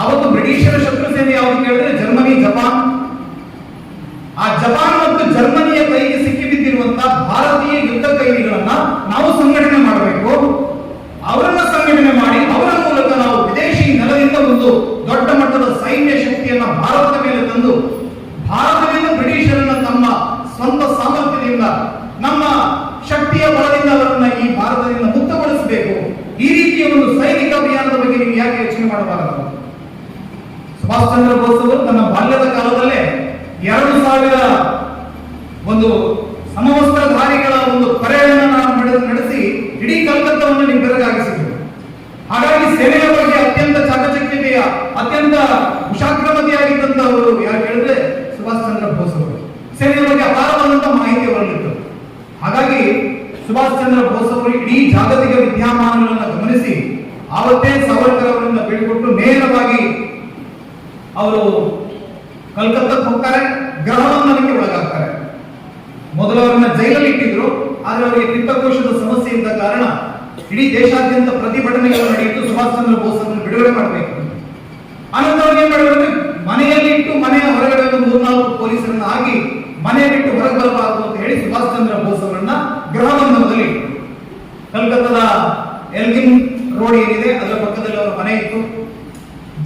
Speaker 1: ಆವತ್ತು ಬ್ರಿಟಿಷರ ಶತ್ರು ಸೇನೆ ಯಾವುದು ಕೇಳಿದ್ರೆ ಜರ್ಮನಿ, ಜಪಾನ್. ಆ ಜಪಾನ್ ಮತ್ತು ಜರ್ಮನಿಯ ಕೈಗೆ ಸಿಕ್ಕಿ ಬಿದ್ದಿರುವಂತಹ ಭಾರತೀಯ ಯುದ್ಧ ಕೈದಿಗಳನ್ನ ನಾವು ಸಂಘಟನೆ ಮಾಡಬೇಕು, ಅವರನ್ನ ಸಂಘಟನೆ ಮಾಡಿ ಅವರ ಮೂಲಕ ನಾವು ವಿದೇಶಿ ನೆಲದಿಂದ ಒಂದು ದೊಡ್ಡ ಮಟ್ಟದ ಸೈನ್ಯ ಶಕ್ತಿಯನ್ನ ಭಾರತದ ಮೇಲೆ ತಂದು ಭಾರತದಿಂದ ಬ್ರಿಟಿಷರನ್ನ ತಮ್ಮ ಸ್ವಂತ ಸಾಮರ್ಥ್ಯದಿಂದ ನಮ್ಮ ಶಕ್ತಿಯ ಬಲದಿಂದ ಅವರನ್ನ ಈ ಭಾರತದಿಂದ ಮುಕ್ತಗೊಳಿಸಬೇಕು. ಈ ರೀತಿಯ ಒಂದು ಸೈನಿಕ ಅಭಿಯಾನದ ಬಗ್ಗೆ ನೀವು ಯಾಕೆ ಯೋಚನೆ ಮಾಡಬಾರದು? ಸುಭಾಷ್ ಚಂದ್ರ ಬೋಸ್ ಅವರು ತನ್ನ ಬಾಲ್ಯದ ಕಾಲದಲ್ಲೇ 2000 ಒಂದು ಸಮವಸ್ತ್ರಧಾರಿಗಳ ಒಂದು ಪರೇಡನ್ನು ನಡೆಸಿ ಇಡೀ ಕಲ್ಕತ್ತಾವನ್ನು ಬೆರಗಾಗಿಸಿದರು. ಹಾಗಾಗಿ ಸೇನೆಯ ಬಗ್ಗೆ ಅತ್ಯಂತ ಚಾಕಚಕ್ಯತೆಯ ಅತ್ಯಂತ ಕುಶಾಗ್ರಮತಿಯಾಗಿದ್ದಂತವರು ಯಾರು ಹೇಳಿದ್ರೆ ಸುಭಾಷ್ ಚಂದ್ರ ಬೋಸ್ ಅವರು. ಸೇನೆಯ ಬಗ್ಗೆ ಅಪಾರವಾದಂತಹ ಮಾಹಿತಿ ಅವರಲ್ಲಿತ್ತು. ಹಾಗಾಗಿ ಸುಭಾಷ್ ಚಂದ್ರ ಬೋಸ್ ಅವರು ಇಡೀ ಜಾಗತಿಕ ವಿದ್ಯಮಾನಗಳನ್ನು ಗಮನಿಸಿ ಆವತ್ತೇ ಸಾವರ್ಕರ್ ಅವರನ್ನ ಬೀಳ್ಕೊಟ್ಟು ನೇರವಾಗಿ ಅವರು ಕಲ್ಕತ್ತಾಕ್ಕೆ ಹೋಗ್ತಾರೆ, ಗ್ರಹಬಂಧನಕ್ಕೆ ಒಳಗಾಗ್ತಾರೆ. ಮೊದಲು ಅವರನ್ನ ಜೈಲಲ್ಲಿ ಇಟ್ಟಿದ್ರು, ಆದ್ರೆ ಅವರಿಗೆ ಪಿತ್ತಕೋಶದ ಸಮಸ್ಯೆ ಇದ್ದ ಕಾರಣ ಇಡೀ ದೇಶಾದ್ಯಂತ ಪ್ರತಿಭಟನೆಗಳು ನಡೆಯಿತು. ಸುಭಾಷ್ ಚಂದ್ರ ಬೋಸ್ ಅವರನ್ನು ಬಿಡುಗಡೆ ಮಾಡಬೇಕು. ಆನಂತರ ಅವ್ರು ಏನ್ ಮಾಡಿದ್ರು, ಮನೆಯಲ್ಲಿ ಇಟ್ಟು ಮನೆಯ ಹೊರಗಡೆ ಒಂದು 3-4 ಪೊಲೀಸರನ್ನ ಹಾಕಿ ಮನೆ ಬಿಟ್ಟು ಹೊರಗೆ ಬರಬಾರದು ಅಂತ ಹೇಳಿ ಸುಭಾಷ್ ಚಂದ್ರ ಬೋಸ್ ಅವರನ್ನ ಗೃಹಬಂಧನದಲ್ಲಿ ಕಲ್ಕತ್ತಾದ ಎಲ್ಗಿನ್ ರೋಡ್ ಏನಿದೆ ಅದರ ಪಕ್ಕದಲ್ಲಿ ಅವರ ಮನೆ ಇತ್ತು.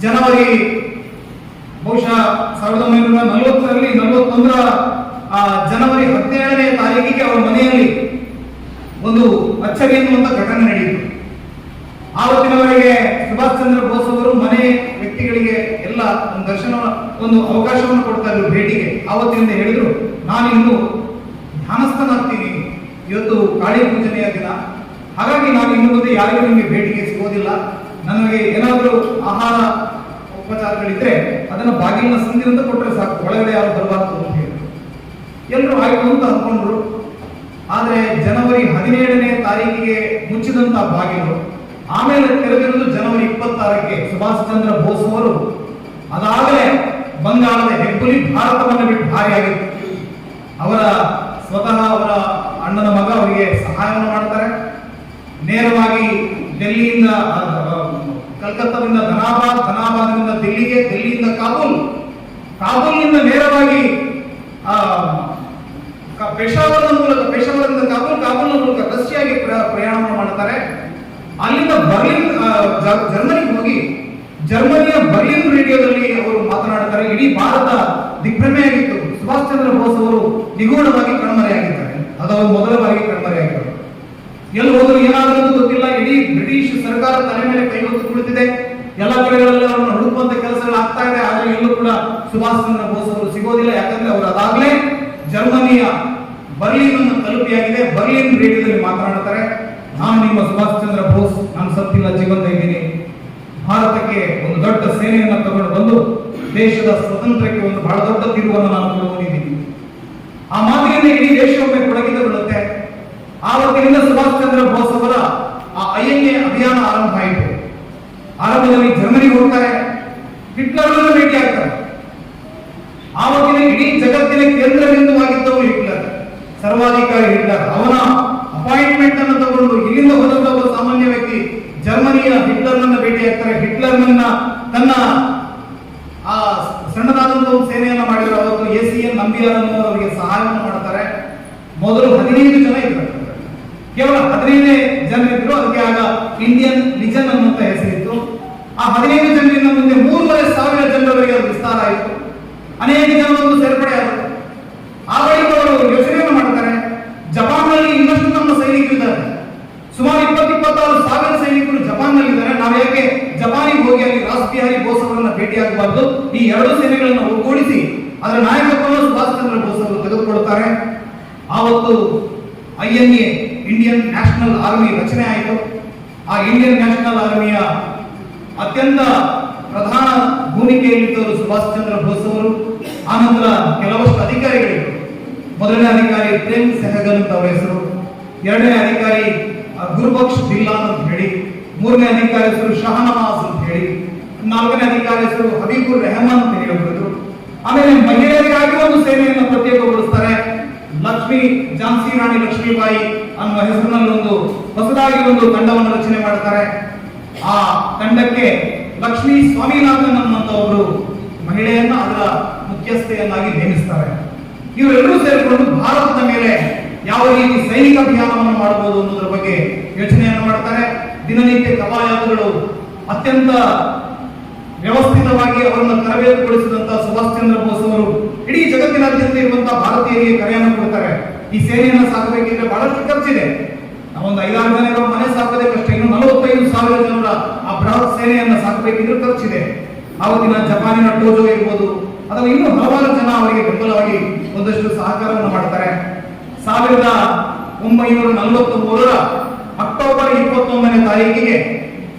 Speaker 1: ಜನವರಿ ಬಹುಶಃ 1941 ಜನವರಿ 17ನೇ ತಾರೀಕಿಗೆ ಅವರ ಮನೆಯಲ್ಲಿ ಒಂದು ಅಚ್ಚರಿ ಎನ್ನುವಂತ ಘಟನೆ ನಡೆಯಿತು. ಆವತ್ತಿನವರೆಗೆ ಸುಭಾಷ್ ಚಂದ್ರ ಬೋಸ್ ಅವರು ಮನೆ ವ್ಯಕ್ತಿಗಳಿಗೆ ಎಲ್ಲ ಒಂದು ದರ್ಶನ, ಒಂದು ಅವಕಾಶವನ್ನು ಕೊಡ್ತಾ ಇದ್ರು ಭೇಟಿಗೆ. ಆವತ್ತಿನಿಂದ ಹೇಳಿದ್ರು, ನಾನಿನ್ನು ಧ್ಯಾನಸ್ಥನಾಗ್ತೀನಿ, ಇವತ್ತು ಕಾಳಿ ಪೂಜನೆಯ ದಿನ, ಹಾಗಾಗಿ ನಾನು ಇನ್ನು ಮುಂದೆ ಯಾರಿಗೂ ನಿಮಗೆ ಭೇಟಿಗೆ ಸಿಗೋದಿಲ್ಲ. ನನಗೆ ಏನಾದರೂ ಆಹಾರ ಉಪಚಾರಗಳಿದ್ರೆ ಅದನ್ನ ಬಾಗಿಲಿನ ಸಂದಿನಿಂದ ಕೊಟ್ಟರೆ ಸಾಕು, ಒಳಗಡೆ ಯಾರು ಬರಬಾರ್ದು ಅಂತ ಹೇಳಿದ್ರು. ಎಲ್ಲರೂ ಆಯ್ತು ಅಂತ ಅಂದ್ಕೊಂಡ್ರು. ಆದ್ರೆ ಜನವರಿ 17ನೇ ತಾರೀಕಿಗೆ ಮುಚ್ಚಿದಂತ ಬಾಗಿಲು ಆಮೇಲೆ ತೆರೆದಿರುವುದು ಜನವರಿ 26ಕ್ಕೆ. ಸುಭಾಷ್ ಚಂದ್ರ ಬೋಸ್ ಅವರು ಅದಾಗಲೇ ಬಂಗಾಳದ ಹೆಬ್ಬುಲಿ ಭಾರತವನ್ನು ಬಿಟ್ಟು ಭಾರಿಯಾಗಿತ್ತು. ಅವರ ಸ್ವತಃ ಅವರ ಅಣ್ಣನ ಮಗ ಅವರಿಗೆ ಸಹಾಯವನ್ನು ಮಾಡ್ತಾರೆ. ನೇರವಾಗಿ ಡೆಲ್ಲಿಯಿಂದ ಕಲ್ಕತ್ತಾದಿಂದ ಧನಾಬಾದ್, ಧನಾಬಾದ್ನಿಂದ ದಿಲ್ಲಿಗೆ, ದಿಲ್ಲಿಯಿಂದ ಕಾಬೂಲ್, ಕಾಬೂಲ್ನಿಂದ ನೇರವಾಗಿ ಪೇಶಾವರದ ಮೂಲಕ, ಪೇಶಾವರದಿಂದ ಕಾಬೂಲ್, ಕಾಬೂಲ್ನ ಮೂಲಕ ರಷ್ಯಾಗೆ ಪ್ರಯಾಣವನ್ನು ಮಾಡ್ತಾರೆ. ಅಲ್ಲಿಂದ ಬರ್ಲಿನ್, ಜರ್ಮನಿಗೆ ಹೋಗಿ ಜರ್ಮನಿಯ ಬರ್ಲಿನ್ ರೇಡಿಯೋದಲ್ಲಿ ಅವರು ಮಾತನಾಡುತ್ತಾರೆ. ಇಡೀ ಭಾರತ ದಿಗ್ಭ್ರಮೆಯಾಗಿತ್ತು. ಸುಭಾಷ್ ಚಂದ್ರ ಬೋಸ್ ಅವರು ನಿಗೂಢವಾಗಿ ಕಣ್ಮರೆಯಾಗಿದ್ದಾರೆ. ಅದು ಅವರು ಮೊದಲ ಬಾರಿಗೆ ಕಣ್ಮರೆಯಾಗಿದ್ದಾರೆ. ಎಲ್ಲಿ ಹೋದ್ರು ಏನಾದರೂ ಗೊತ್ತಿಲ್ಲ. ಇಡೀ ಬ್ರಿಟಿಷ್ ಸರ್ಕಾರ ತಲೆ ಮೇಲೆ ಕೈ ಹೊತ್ತು ಕುಳಿತಿದೆ. ಎಲ್ಲ ಕಡೆಗಳಲ್ಲಿ ಅವರನ್ನು ಹುಡುಕುವಂತ ಕೆಲಸಗಳು ಆಗ್ತಾ ಇದೆ. ಆದ್ರೆ ಎಲ್ಲೂ ಕೂಡ ಸುಭಾಷ್ ಚಂದ್ರ ಬೋಸ್ ಅವರು ಸಿಗೋದಿಲ್ಲ. ಯಾಕಂದ್ರೆ ಅವರು ಅದಾಗಲೇ ಜರ್ಮನಿಯ ಬರ್ಲಿನ್ ಅನ್ನು ತಲುಪಿಯಾಗಿದೆ. ಬರ್ಲಿನ್ ರೇಡಿಯೋದಲ್ಲಿ ಮಾತನಾಡುತ್ತಾರೆ, ನಾನು ನಿಮ್ಮ ಸುಭಾಷ್ ಚಂದ್ರ ಬೋಸ್, ನಾನು ಸತ್ತಿಲ್ಲ, ಜೀವಂತ ಇದ್ದೀನಿ. ಭಾರತಕ್ಕೆ ಒಂದು ದೊಡ್ಡ ಸೇನೆಯನ್ನು ತಗೊಂಡು ಬಂದು ದೇಶದ ಸ್ವತಂತ್ರಕ್ಕೆ ಒಂದು ಬಹಳ ದೊಡ್ಡ ತಿರುವನ್ನು ನಾನು ಕೊಡುವುದಿದ್ದೀನಿ. ಆ ಮಾತಿನಿಂದ ಇಡೀ ದೇಶವೊಮ್ಮೆ ಕೊಡಗಿಕೊಳ್ಳುತ್ತೆ. ಆವತ್ತಿನಿಂದ ಸುಭಾಷ್ ಚಂದ್ರ ಬೋಸ್ ಅವರ ಆ INA ಅಭಿಯಾನ ಆರಂಭ ಆಯಿತು. ಆರಂಭದಲ್ಲಿ ಜರ್ಮನಿಗೆ ಹೋಗ್ತಾರೆ, ಹಿಟ್ಲರ್ನನ್ನು ಭೇಟಿ ಆಗ್ತಾರೆ. ಆವತ್ತಿನ ಇಡೀ ಜಗತ್ತಿನ ಕೇಂದ್ರ ಬಿಂದುವಾಗಿದ್ದವರು ಹಿಟ್ಲರ್, ಸರ್ವಾಧಿಕಾರಿ ಹಿಟ್ಲರ್. ಅವನ ಅಪಾಯಿಂಟ್ಮೆಂಟ್ ಅನ್ನು ತಗೊಂಡು ಇಲ್ಲಿಂದ ಹೋದಂತ ಒಬ್ಬ ಸಾಮಾನ್ಯ ವ್ಯಕ್ತಿ ಜರ್ಮನಿಯ ಹಿಟ್ಲರ್ನನ್ನು ಭೇಟಿ ಆಗ್ತಾರೆ. ಹಿಟ್ಲರ್ನನ್ನ ತನ್ನ ಆ ಸಣ್ಣದಾದಂತಹ ಒಂದು ಸೇನೆಯನ್ನ ಮಾಡಿದ್ರು. ಅವತ್ತು ACN ನಂಬಿಯಾರ್ ಅವರಿಗೆ ಸಹಾಯವನ್ನು ಮಾಡ್ತಾರೆ. ಮೊದಲು 15 ಜನ ಇದ್ರು, ಕೇವಲ 15 ಜನರಿದ್ರು. ಅದಕ್ಕೆ ಆಗ ಇಂಡಿಯನ್ ಲಿಜನ್ ಅನ್ನುವಂತ ಹೆಸರಿತ್ತು. ಆ 15 ಜನರಿಂದ ಮುಂದೆ 3,500 ಜನರವರೆಗೆ ಅದು ವಿಸ್ತಾರ ಆಯಿತು. ಅನೇಕ ಜನರೊಂದು ಸೇರ್ಪಡೆ ಆದರು. ಆ ಬಳಿಕ ಅವರು ಯೋಚನೆಯನ್ನು ಮಾಡ್ತಾರೆ, ಜಪಾನ್ನಲ್ಲಿ ಇನ್ನಷ್ಟು ನಮ್ಮ ಸೈನಿಕರಿದ್ದಾರೆ, ಸುಮಾರು 20-26 ಸಾವಿರ ಸೈನಿಕರು ಜಪಾನ್ನಲ್ಲಿದ್ದಾರೆ. ನಾವು ಯಾಕೆ ಜಪಾನಿಗೆ ಹೋಗಿ ಅಲ್ಲಿ ರಾಸ್ ಬಿಹಾರಿ ಬೋಸ್ ಅವರನ್ನ ಭೇಟಿಯಾಗಬಾರದು? ಈ ಎರಡು ಸೇನೆಗಳನ್ನು ಒಗ್ಗೂಡಿಸಿ ಅದರ ನಾಯಕತ್ವವನ್ನು ಸುಭಾಷ್ ಚಂದ್ರ ಬೋಸ್ ಅವರು ತೆಗೆದುಕೊಳ್ಳುತ್ತಾರೆ. ಆವತ್ತು INA, ಇಂಡಿಯನ್ ನ್ಯಾಷನಲ್ ಆರ್ಮಿ ರಚನೆ ಆಯಿತು. ಆ ಇಂಡಿಯನ್ ನ್ಯಾಷನಲ್ ಆರ್ಮಿಯ ಅತ್ಯಂತ ಪ್ರಧಾನ ಭೂಮಿಕೆಯಲ್ಲಿದ್ದವರು ಸುಭಾಷ್ ಚಂದ್ರ ಬೋಸ್ ಅವರು. ಆನಂತರ ಕೆಲವಷ್ಟು ಅಧಿಕಾರಿಗಳಿದ್ದರು. ಮೊದಲನೇ ಅಧಿಕಾರಿ ಪ್ರೇಮ್ ಸೆಹಗಲ್ ಅಂತ ಅವರ ಹೆಸರು, ಎರಡನೇ ಅಧಿಕಾರಿ ಗುರುಬಕ್ಷ್ ದಿಲ್ಲಾನ್ ಅಂತ ಹೇಳಿ, ಮೂರನೇ ಅಧಿಕಾರಿ ಹೆಸರು ಶಹನವಾಜ್ ಅಂತ ಹೇಳಿ, ನಾಲ್ಕನೇ ಅಧಿಕಾರಿ ಹೆಸರು ಹಬೀಬುರ್ ರೆಹಮಾನ್ ಅಂತ ಹೇಳಿದ್ರು. ಆಮೇಲೆ ಮಹಿಳೆಯರಿಗಾಗಿ ಒಂದು ಸೇನೆಯನ್ನು ಪ್ರತ್ಯೇಕಗೊಳಿಸ್ತಾರೆ. ಲಕ್ಷ್ಮಿ, ಝಾನ್ಸಿ ರಾಣಿ ಲಕ್ಷ್ಮೀಬಾಯಿ ಅನ್ನುವ ಹೆಸರಿನಲ್ಲಿ ಒಂದು ಹೊಸದಾಗಿ ಒಂದು ತಂಡವನ್ನು ರಚನೆ ಮಾಡ್ತಾರೆ. ಆ ತಂಡಕ್ಕೆ ಲಕ್ಷ್ಮೀ ಸ್ವಾಮಿನಾಥನ್ ಅನ್ನುವಂತ ಒಬ್ಬರು ಮಹಿಳೆಯನ್ನ ಅದರ ಮುಖ್ಯಸ್ಥೆಯನ್ನಾಗಿ ನೇಮಿಸ್ತಾರೆ. ಇವರೆಲ್ಲರೂ ಸೇರಿಕೊಂಡು ಭಾರತದ ಮೇಲೆ ಯಾವ ರೀತಿ ಸೈನಿಕ ಅಭಿಯಾನವನ್ನು ಮಾಡಬಹುದು ಅನ್ನೋದ್ರ ಬಗ್ಗೆ ಯೋಚನೆಯನ್ನು ಮಾಡ್ತಾರೆ. ದಿನನಿತ್ಯ ಕವಾಯತುಗಳು ಅತ್ಯಂತ ವ್ಯವಸ್ಥಿತವಾಗಿ ಅವರನ್ನು ತರಬೇತುಗೊಳಿಸಿದಂತಹ ಸುಭಾಷ್ ಚಂದ್ರ ಬೋಸ್ ಅವರು ಇಡೀ ಜಗತ್ತಿನಾದ್ಯಂತ ಇರುವಂತಹ ಭಾರತೀಯರಿಗೆ ಕರೆಯನ್ನು ಕೊಡ್ತಾರೆ. ಈ ಸೇನೆಯನ್ನು ಸಾಕಬೇಕಿದ್ರೆ ಬಹಳಷ್ಟು ಖರ್ಚಿದೆ. ನಾವೊಂದು 5-6 ಜನ ಇರೋ ಮನೆ ಸಾಕೋದೇ ಕಷ್ಟ, ಇನ್ನು 45,000 ಜನರ ಆ ಬೃಹತ್ ಸೇನೆಯನ್ನು ಸಾಕಬೇಕಿದ್ರೆ ಖರ್ಚಿದೆ. ಆವತ್ತಿನ ಜಪಾನಿನ ಟೋಜೋ ಇರ್ಬೋದು, ಅಥವಾ ಇನ್ನೂ ಹಲವಾರು ಜನ ಅವರಿಗೆ ಬೆಂಬಲವಾಗಿ ಒಂದಷ್ಟು ಸಹಕಾರವನ್ನು ಮಾಡ್ತಾರೆ. 1943 ಅಕ್ಟೋಬರ್ 21ನೇ ತಾರೀಕಿಗೆ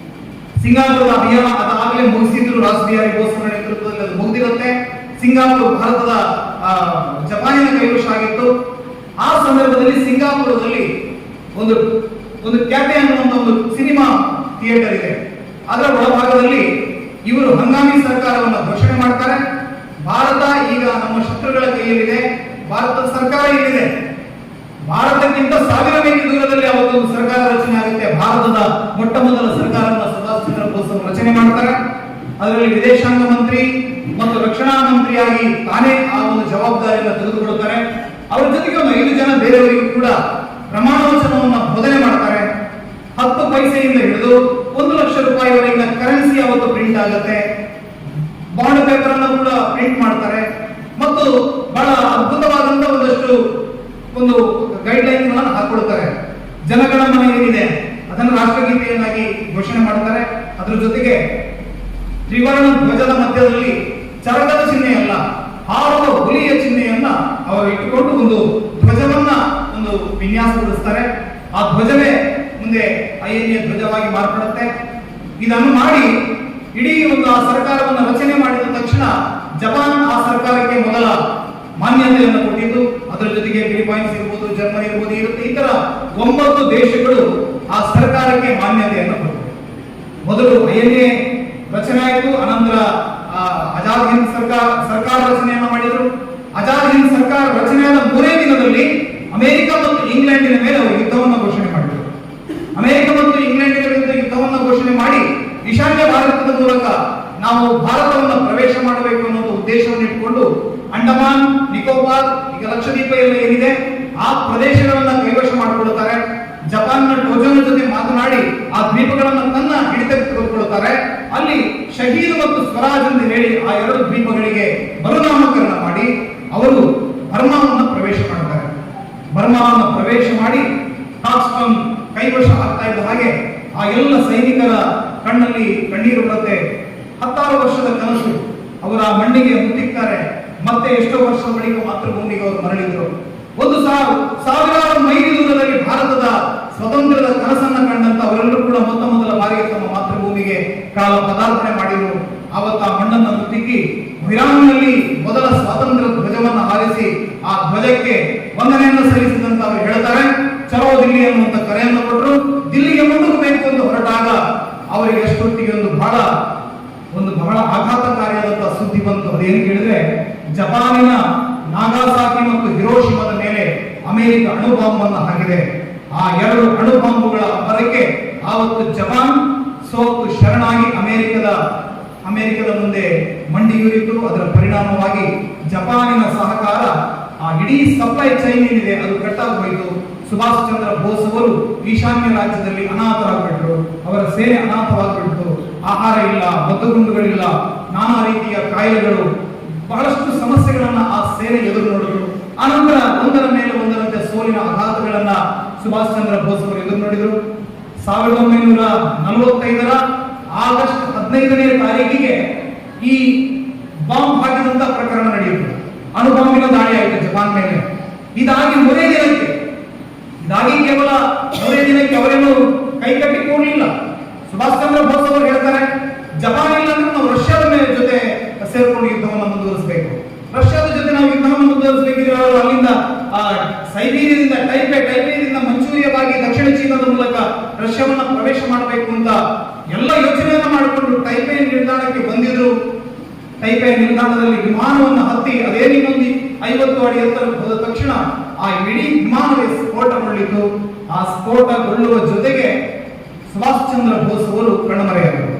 Speaker 1: ಸಿಂಗಾಪುರದ ಅಭಿಯಾನ ಅದಾಗಲೇ ಆಗಲೇ ಮುಗಿಸಿದ್ರು. ರಾಸ್ ಬಿಹಾರಿ ಬೋಸ್ ಅವರ ನೇತೃತ್ವದಲ್ಲಿ ಅದು ಮುಗಿದಿರುತ್ತೆ. ಸಿಂಗಾಪುರ್ ಭಾರತದ ಜಪಾನಿನ ಕೈವಶ ಆಗಿತ್ತು. ಆ ಸಂದರ್ಭದಲ್ಲಿ ಸಿಂಗಾಪುರದಲ್ಲಿ ಒಂದು ಕ್ಯಾಫೆ ಅನ್ನುವಂತ ಒಂದು ಸಿನಿಮಾ ಥಿಯೇಟರ್ ಇದೆ. ಅದರ ಒಳಭಾಗದಲ್ಲಿ ಇವರು ಹಂಗಾಮಿ ಸರ್ಕಾರವನ್ನು ಘೋಷಣೆ ಮಾಡ್ತಾರೆ. ಭಾರತ ಈಗ ನಮ್ಮ ಶತ್ರುಗಳ ಕೈಯಲ್ಲಿದೆ, ಭಾರತದ ಸರ್ಕಾರ ಇಲ್ಲಿದೆ. ಭಾರತಕ್ಕಿಂತ 1000 ಮೈಲಿ ದೂರದಲ್ಲಿ ಅವತ್ತು ಸರ್ಕಾರ ರಚನೆ ಆಗುತ್ತೆ. ಭಾರತದ ಮೊಟ್ಟ ಮೊದಲ ಸರ್ಕಾರವನ್ನು ಸುಭಾಷ್ ಚಂದ್ರ ಬೋಸ್ ಅವರು ರಚನೆ ಮಾಡ್ತಾರೆ. ಅದರಲ್ಲಿ ವಿದೇಶಾಂಗ ಮಂತ್ರಿ ಮತ್ತು ರಕ್ಷಣಾ ಮಂತ್ರಿಯಾಗಿ ತಾನೇ ಆ ಒಂದು ಜವಾಬ್ದಾರಿಯನ್ನು ತೆಗೆದುಕೊಳ್ಳುತ್ತಾರೆ. ಅವರ ಜೊತೆಗೆ ಒಂದು 5 ಜನ ಬೇರೆಯವರಿಗೂ ಕೂಡ ಪ್ರಮಾಣ ವಚನವನ್ನು ಬೋಧನೆ ಮಾಡ್ತಾರೆ. 10 ಪೈಸೆಯಿಂದ ಹಿಡಿದು 1 ಲಕ್ಷ ರೂಪಾಯಿವರೆಗಿನ ಕರೆನ್ಸಿ ಅವತ್ತು ಪ್ರಿಂಟ್ ಆಗುತ್ತೆ. ಬಾಂಡ್ ಪೇಪರ್ ಅನ್ನು ಕೂಡ ಪ್ರಿಂಟ್ ಮಾಡ್ತಾರೆ ಮತ್ತು ಬಹಳ ಅದ್ಭುತವಾದಂತ ಒಂದು ಗೈಡ್ ಲೈನ್ ಗಳನ್ನು ಹಾಕೊಳ್ತಾರೆ. ಜನಗಣ ಮನ ಏನಿದೆ ಅದನ್ನು ರಾಷ್ಟ್ರಗೀತೆಯನ್ನಾಗಿ ಘೋಷಣೆ ಮಾಡ್ತಾರೆ. ಅದರ ಜೊತೆಗೆ ತ್ರಿವರ್ಣ ಧ್ವಜದ ಮಧ್ಯದಲ್ಲಿ ಚರಕದ ಚಿಹ್ನೆಯಲ್ಲ, ಹಾರುವ ಹುಲಿಯ ಚಿಹ್ನೆಯನ್ನ ಅವರು ಇಟ್ಟುಕೊಂಡು ಒಂದು ಧ್ವಜವನ್ನ ಒಂದು ವಿನ್ಯಾಸಗೊಳಿಸ್ತಾರೆ. ಆ ಧ್ವಜವೇ ಮುಂದೆ INA ಧ್ವಜವಾಗಿ ಮಾರ್ಪಡುತ್ತೆ. ಇದನ್ನು ಮಾಡಿ ಇಡೀ ಒಂದು ಆ ಸರ್ಕಾರವನ್ನು ರಚನೆ ಮಾಡಿದ ತಕ್ಷಣ ಜಪಾನ್ ಆ ಸರ್ಕಾರಕ್ಕೆ ಮೊದಲ ಮಾನ್ಯತೆಯನ್ನು ಕೊಟ್ಟಿದ್ದು. ಅದರ ಜೊತೆಗೆ ಫಿಲಿಪೈನ್ಸ್ ಇರ್ಬೋದು, ಜರ್ಮನಿ ಇರ್ಬೋದು, ಇತರ 9 ದೇಶಗಳು ಆ ಸರ್ಕಾರಕ್ಕೆ ಮಾನ್ಯತೆಯನ್ನು ಕೊಟ್ಟರು. ಮೊದಲು INA ರಚನೆ ಆಯಿತು. ಅನಂತರ ಆಜಾದ್ ಹಿಂದ್ ಸರ್ಕಾರ ರಚನೆಯನ್ನು ಮಾಡಿದರು. ಆಜಾದ್ ಹಿಂದ್ ಸರ್ಕಾರ ರಚನೆಯಾದ 3ನೇ ದಿನದಲ್ಲಿ ಅಮೆರಿಕ ಮತ್ತು ಇಂಗ್ಲೆಂಡಿನ ಮೇಲೆ ಅವರು ಯುದ್ಧವನ್ನು ಘೋಷಣೆ ಮಾಡಿದರು. ಅಮೆರಿಕ ಮತ್ತು ಇಂಗ್ಲೆಂಡಿನ ವಿರುದ್ಧ ಯುದ್ಧವನ್ನು ಘೋಷಣೆ ಮಾಡಿ ಈಶಾನ್ಯ ಭಾರತದ ಮೂಲಕ ನಾವು ಭಾರತವನ್ನು ಪ್ರವೇಶ ಮಾಡಬೇಕು ಅನ್ನೋ ಉದ್ದೇಶವನ್ನು ಇಟ್ಟುಕೊಂಡು ಅಂಡಮಾನ್, ನಿಕೋಬಾರ್, ಈಗ ಲಕ್ಷದ್ವೀಪ ಎಲ್ಲ ಏನಿದೆ ಆ ಪ್ರದೇಶಗಳನ್ನ ಕೈವಶ ಮಾಡಿಕೊಳ್ಳುತ್ತಾರೆ. ಜಪಾನ್ನ ಟೋಜೋನ ಜೊತೆ ಮಾತನಾಡಿ ಆ ದ್ವೀಪಗಳನ್ನು ತನ್ನ ಹಿಡಿತಕ್ಕೆ ತೆಗೆದುಕೊಳ್ಳುತ್ತಾರೆ. ಅಲ್ಲಿ ಶಹೀದ್ ಮತ್ತು ಸ್ವರಾಜ್ ಎಂದು ಹೇಳಿ ಆ 2 ದ್ವೀಪಗಳಿಗೆ ಮರುನಾಮಕರಣ ಮಾಡಿ ಅವರು ಬರ್ಮಾವನ್ನು ಪ್ರವೇಶ ಮಾಡ್ತಾರೆ. ಬರ್ಮಾವನ್ನು ಪ್ರವೇಶ ಮಾಡಿ ಪಾಕಿಸ್ತಾನ ಕೈವಶ ಆಗ್ತಾ ಇದ್ದ ಹಾಗೆ ಆ ಎಲ್ಲ ಸೈನಿಕರ ಕಣ್ಣಲ್ಲಿ ಕಣ್ಣೀರು ಬರುತ್ತೆ. 16 ವರ್ಷದ ಕನಸು ಅವರ ಮಣ್ಣಿಗೆ ಮುತ್ತಿಕ್ತಾರೆ. ಮತ್ತೆ ಎಷ್ಟೋ ವರ್ಷದ ಬಳಿಕ ಮಾತೃಭೂಮಿಗೆ ಅವರು ಮರಳಿದ್ರು. 1000 ಮೈಲಿ ದೂರದಲ್ಲಿ ಭಾರತದ ಸ್ವತಂತ್ರದ ಕನಸನ್ನ ಕಂಡಂತ ಅವರೆಲ್ಲರೂ ಕೂಡ ಮೊದಲ ಬಾರಿಗೆ ತಮ್ಮ ಮಾತೃಭೂಮಿಗೆ ಕಾಲ ಪದಾರ್ಪಣೆ ಮಾಡಿದರು. ಆವತ್ತ ಆ ಮಣ್ಣನ್ನು ಮುತ್ತಿಕ್ಕಿ ಇರಾನ್ನಲ್ಲಿ ಮೊದಲ ಸ್ವಾತಂತ್ರ್ಯ ಧ್ವಜವನ್ನು ಹಾರಿಸಿ ಆ ಧ್ವಜಕ್ಕೆ ವಂದನೆಯನ್ನು ಸಲ್ಲಿಸಿದಂತ ಅವರು ಹೇಳ್ತಾರೆ. ಚಲೋ ದಿಲ್ಲಿ ಅನ್ನುವಂತ ಕರೆಯನ್ನು ಕೊಟ್ಟರು. ದಿಲ್ಲಿಗೆ ಮುನ್ನುಗ್ಗಬೇಕು ಎಂದು ಹೊರಟಾಗ ಅವರಿಗೆ ಅಷ್ಟೊತ್ತಿಗೆ ಒಂದು ಬಹಳ ಆಘಾತಕಾರಿಯಾದಂತಹ ಸುದ್ದಿ ಬಂತು. ಅದೇನು ಕೇಳಿದ್ರೆ, ಜಪಾನಿನ ನಾಗಾಸಾಕಿ ಮತ್ತು ಹಿರೋಶಿಮಾದ ಮೇಲೆ ಅಮೆರಿಕ ಅಣುಬಾಂಬನ್ನು ಹಾಕಿದೆ. ಆ 2 ಅಣುಬಾಂಬುಗಳ ಬರಕ್ಕೆ ಆವತ್ತು ಜಪಾನ್ ಸೋತು ಶರಣಾಗಿ ಅಮೆರಿಕದ ಮುಂದೆ ಮಂಡಿಯೂರಿತು. ಅದರ ಪರಿಣಾಮವಾಗಿ ಜಪಾನಿನ ಸಹಕಾರ ಆ ಇಡೀ ಸಪ್ಲೈ ಚೈನ್ ಏನಿದೆ ಅದು ಕಟ್ಟಾಗಿ ಹೋಯಿತು. ಸುಭಾಷ್ ಚಂದ್ರ ಬೋಸ್ ಅವರು ಈಶಾನ್ಯ ರಾಜ್ಯದಲ್ಲಿ ಅನಾಥರಾಗ್ಬಿಟ್ರು. ಅವರ ಸೇನೆ ಅನಾಥವಾಗ್ಬಿಟ್ಟು ಆಹಾರ ಇಲ್ಲ, ಮದ್ದುಗುಂಡುಗಳಿಲ್ಲ, ನಾನಾ ರೀತಿಯ ಕಾಯಿಲೆಗಳು, ಬಹಳಷ್ಟು ಸಮಸ್ಯೆಗಳನ್ನ ಆ ಸೇನೆ ಎದುರು ನೋಡಿದ್ರು. ಆನಂತರ ಒಂದರ ಮೇಲೆ ಒಂದರಂತೆ ಸೋಲಿನ ಆಘಾತಗಳನ್ನ ಸುಭಾಷ್ ಚಂದ್ರ ಬೋಸ್ ಅವರು ಎದುರು ನೋಡಿದರು. 1945ರ ಆಗಸ್ಟ್ 15ನೇ ತಾರೀಕಿಗೆ ಈ ಬಾಂಬ್ ಹಾಕಿದಂತ ಪ್ರಕರಣ ನಡೆಯಿತು. ಅಣುಬಾಂಬಿನ ದಾಳಿ ಆಯಿತು ಜಪಾನ್ ಮೇಲೆ. ಇದಾಗಿ ಕೇವಲ 3 ದಿನಕ್ಕೆ ಅವರೇನು ಕೈ ಕಟ್ಟಿಕೊಳ್ಳಲಿಲ್ಲ. ಸುಭಾಷ್ ಚಂದ್ರ ಬೋಸ್ ಅವರು ಹೇಳ್ತಾರೆ, ಜಪಾನ್ ಇಲ್ಲ ಅಂದ್ರೆ ನಾವು ರಷ್ಯಾದ ಜೊತೆ ಸೇರ್ಕೊಂಡು ಯುದ್ಧವನ್ನು ಮುಂದುವರಿಸಬೇಕು. ರಷ್ಯಾದ ಜೊತೆ ನಾವು ಯುದ್ಧವನ್ನು ಮುಂದುವರಿಸಬೇಕಿದ್ರೆ ಅಲ್ಲಿಂದ ಸೈಬೀರಿಯಾದಿಂದ ಟೈಪೇದಿಂದ ಮಂಚೂರಿಯವಾಗಿ ದಕ್ಷಿಣ ಚೀನಾದ ಮೂಲಕ ರಷ್ಯಾವನ್ನ ಪ್ರವೇಶ ಮಾಡಬೇಕು ಅಂತ ಎಲ್ಲ ಯೋಚನೆಯನ್ನ ಮಾಡಿಕೊಂಡು ಟೈಪೇ ನಿಲ್ದಾಣಕ್ಕೆ ಬಂದಿದ್ರು. ಟೈಪೇ ನಿಲ್ದಾಣದಲ್ಲಿ ವಿಮಾನವನ್ನು ಹತ್ತಿ ಅದೇನಿನ್ನೊಂದು 50 ಅಡಿ ಎತ್ತರ ಹೋದ ತಕ್ಷಣ ಆ ಇಡೀ ವಿಮಾನವೇ ಸ್ಫೋಟಗೊಳ್ಳಿತು. ಆ ಸ್ಫೋಟಗೊಳ್ಳುವ ಜೊತೆಗೆ ಸುಭಾಷ್ ಚಂದ್ರ ಬೋಸ್ ಅವರು ಕಣ್ಮರೆಯಾದರು.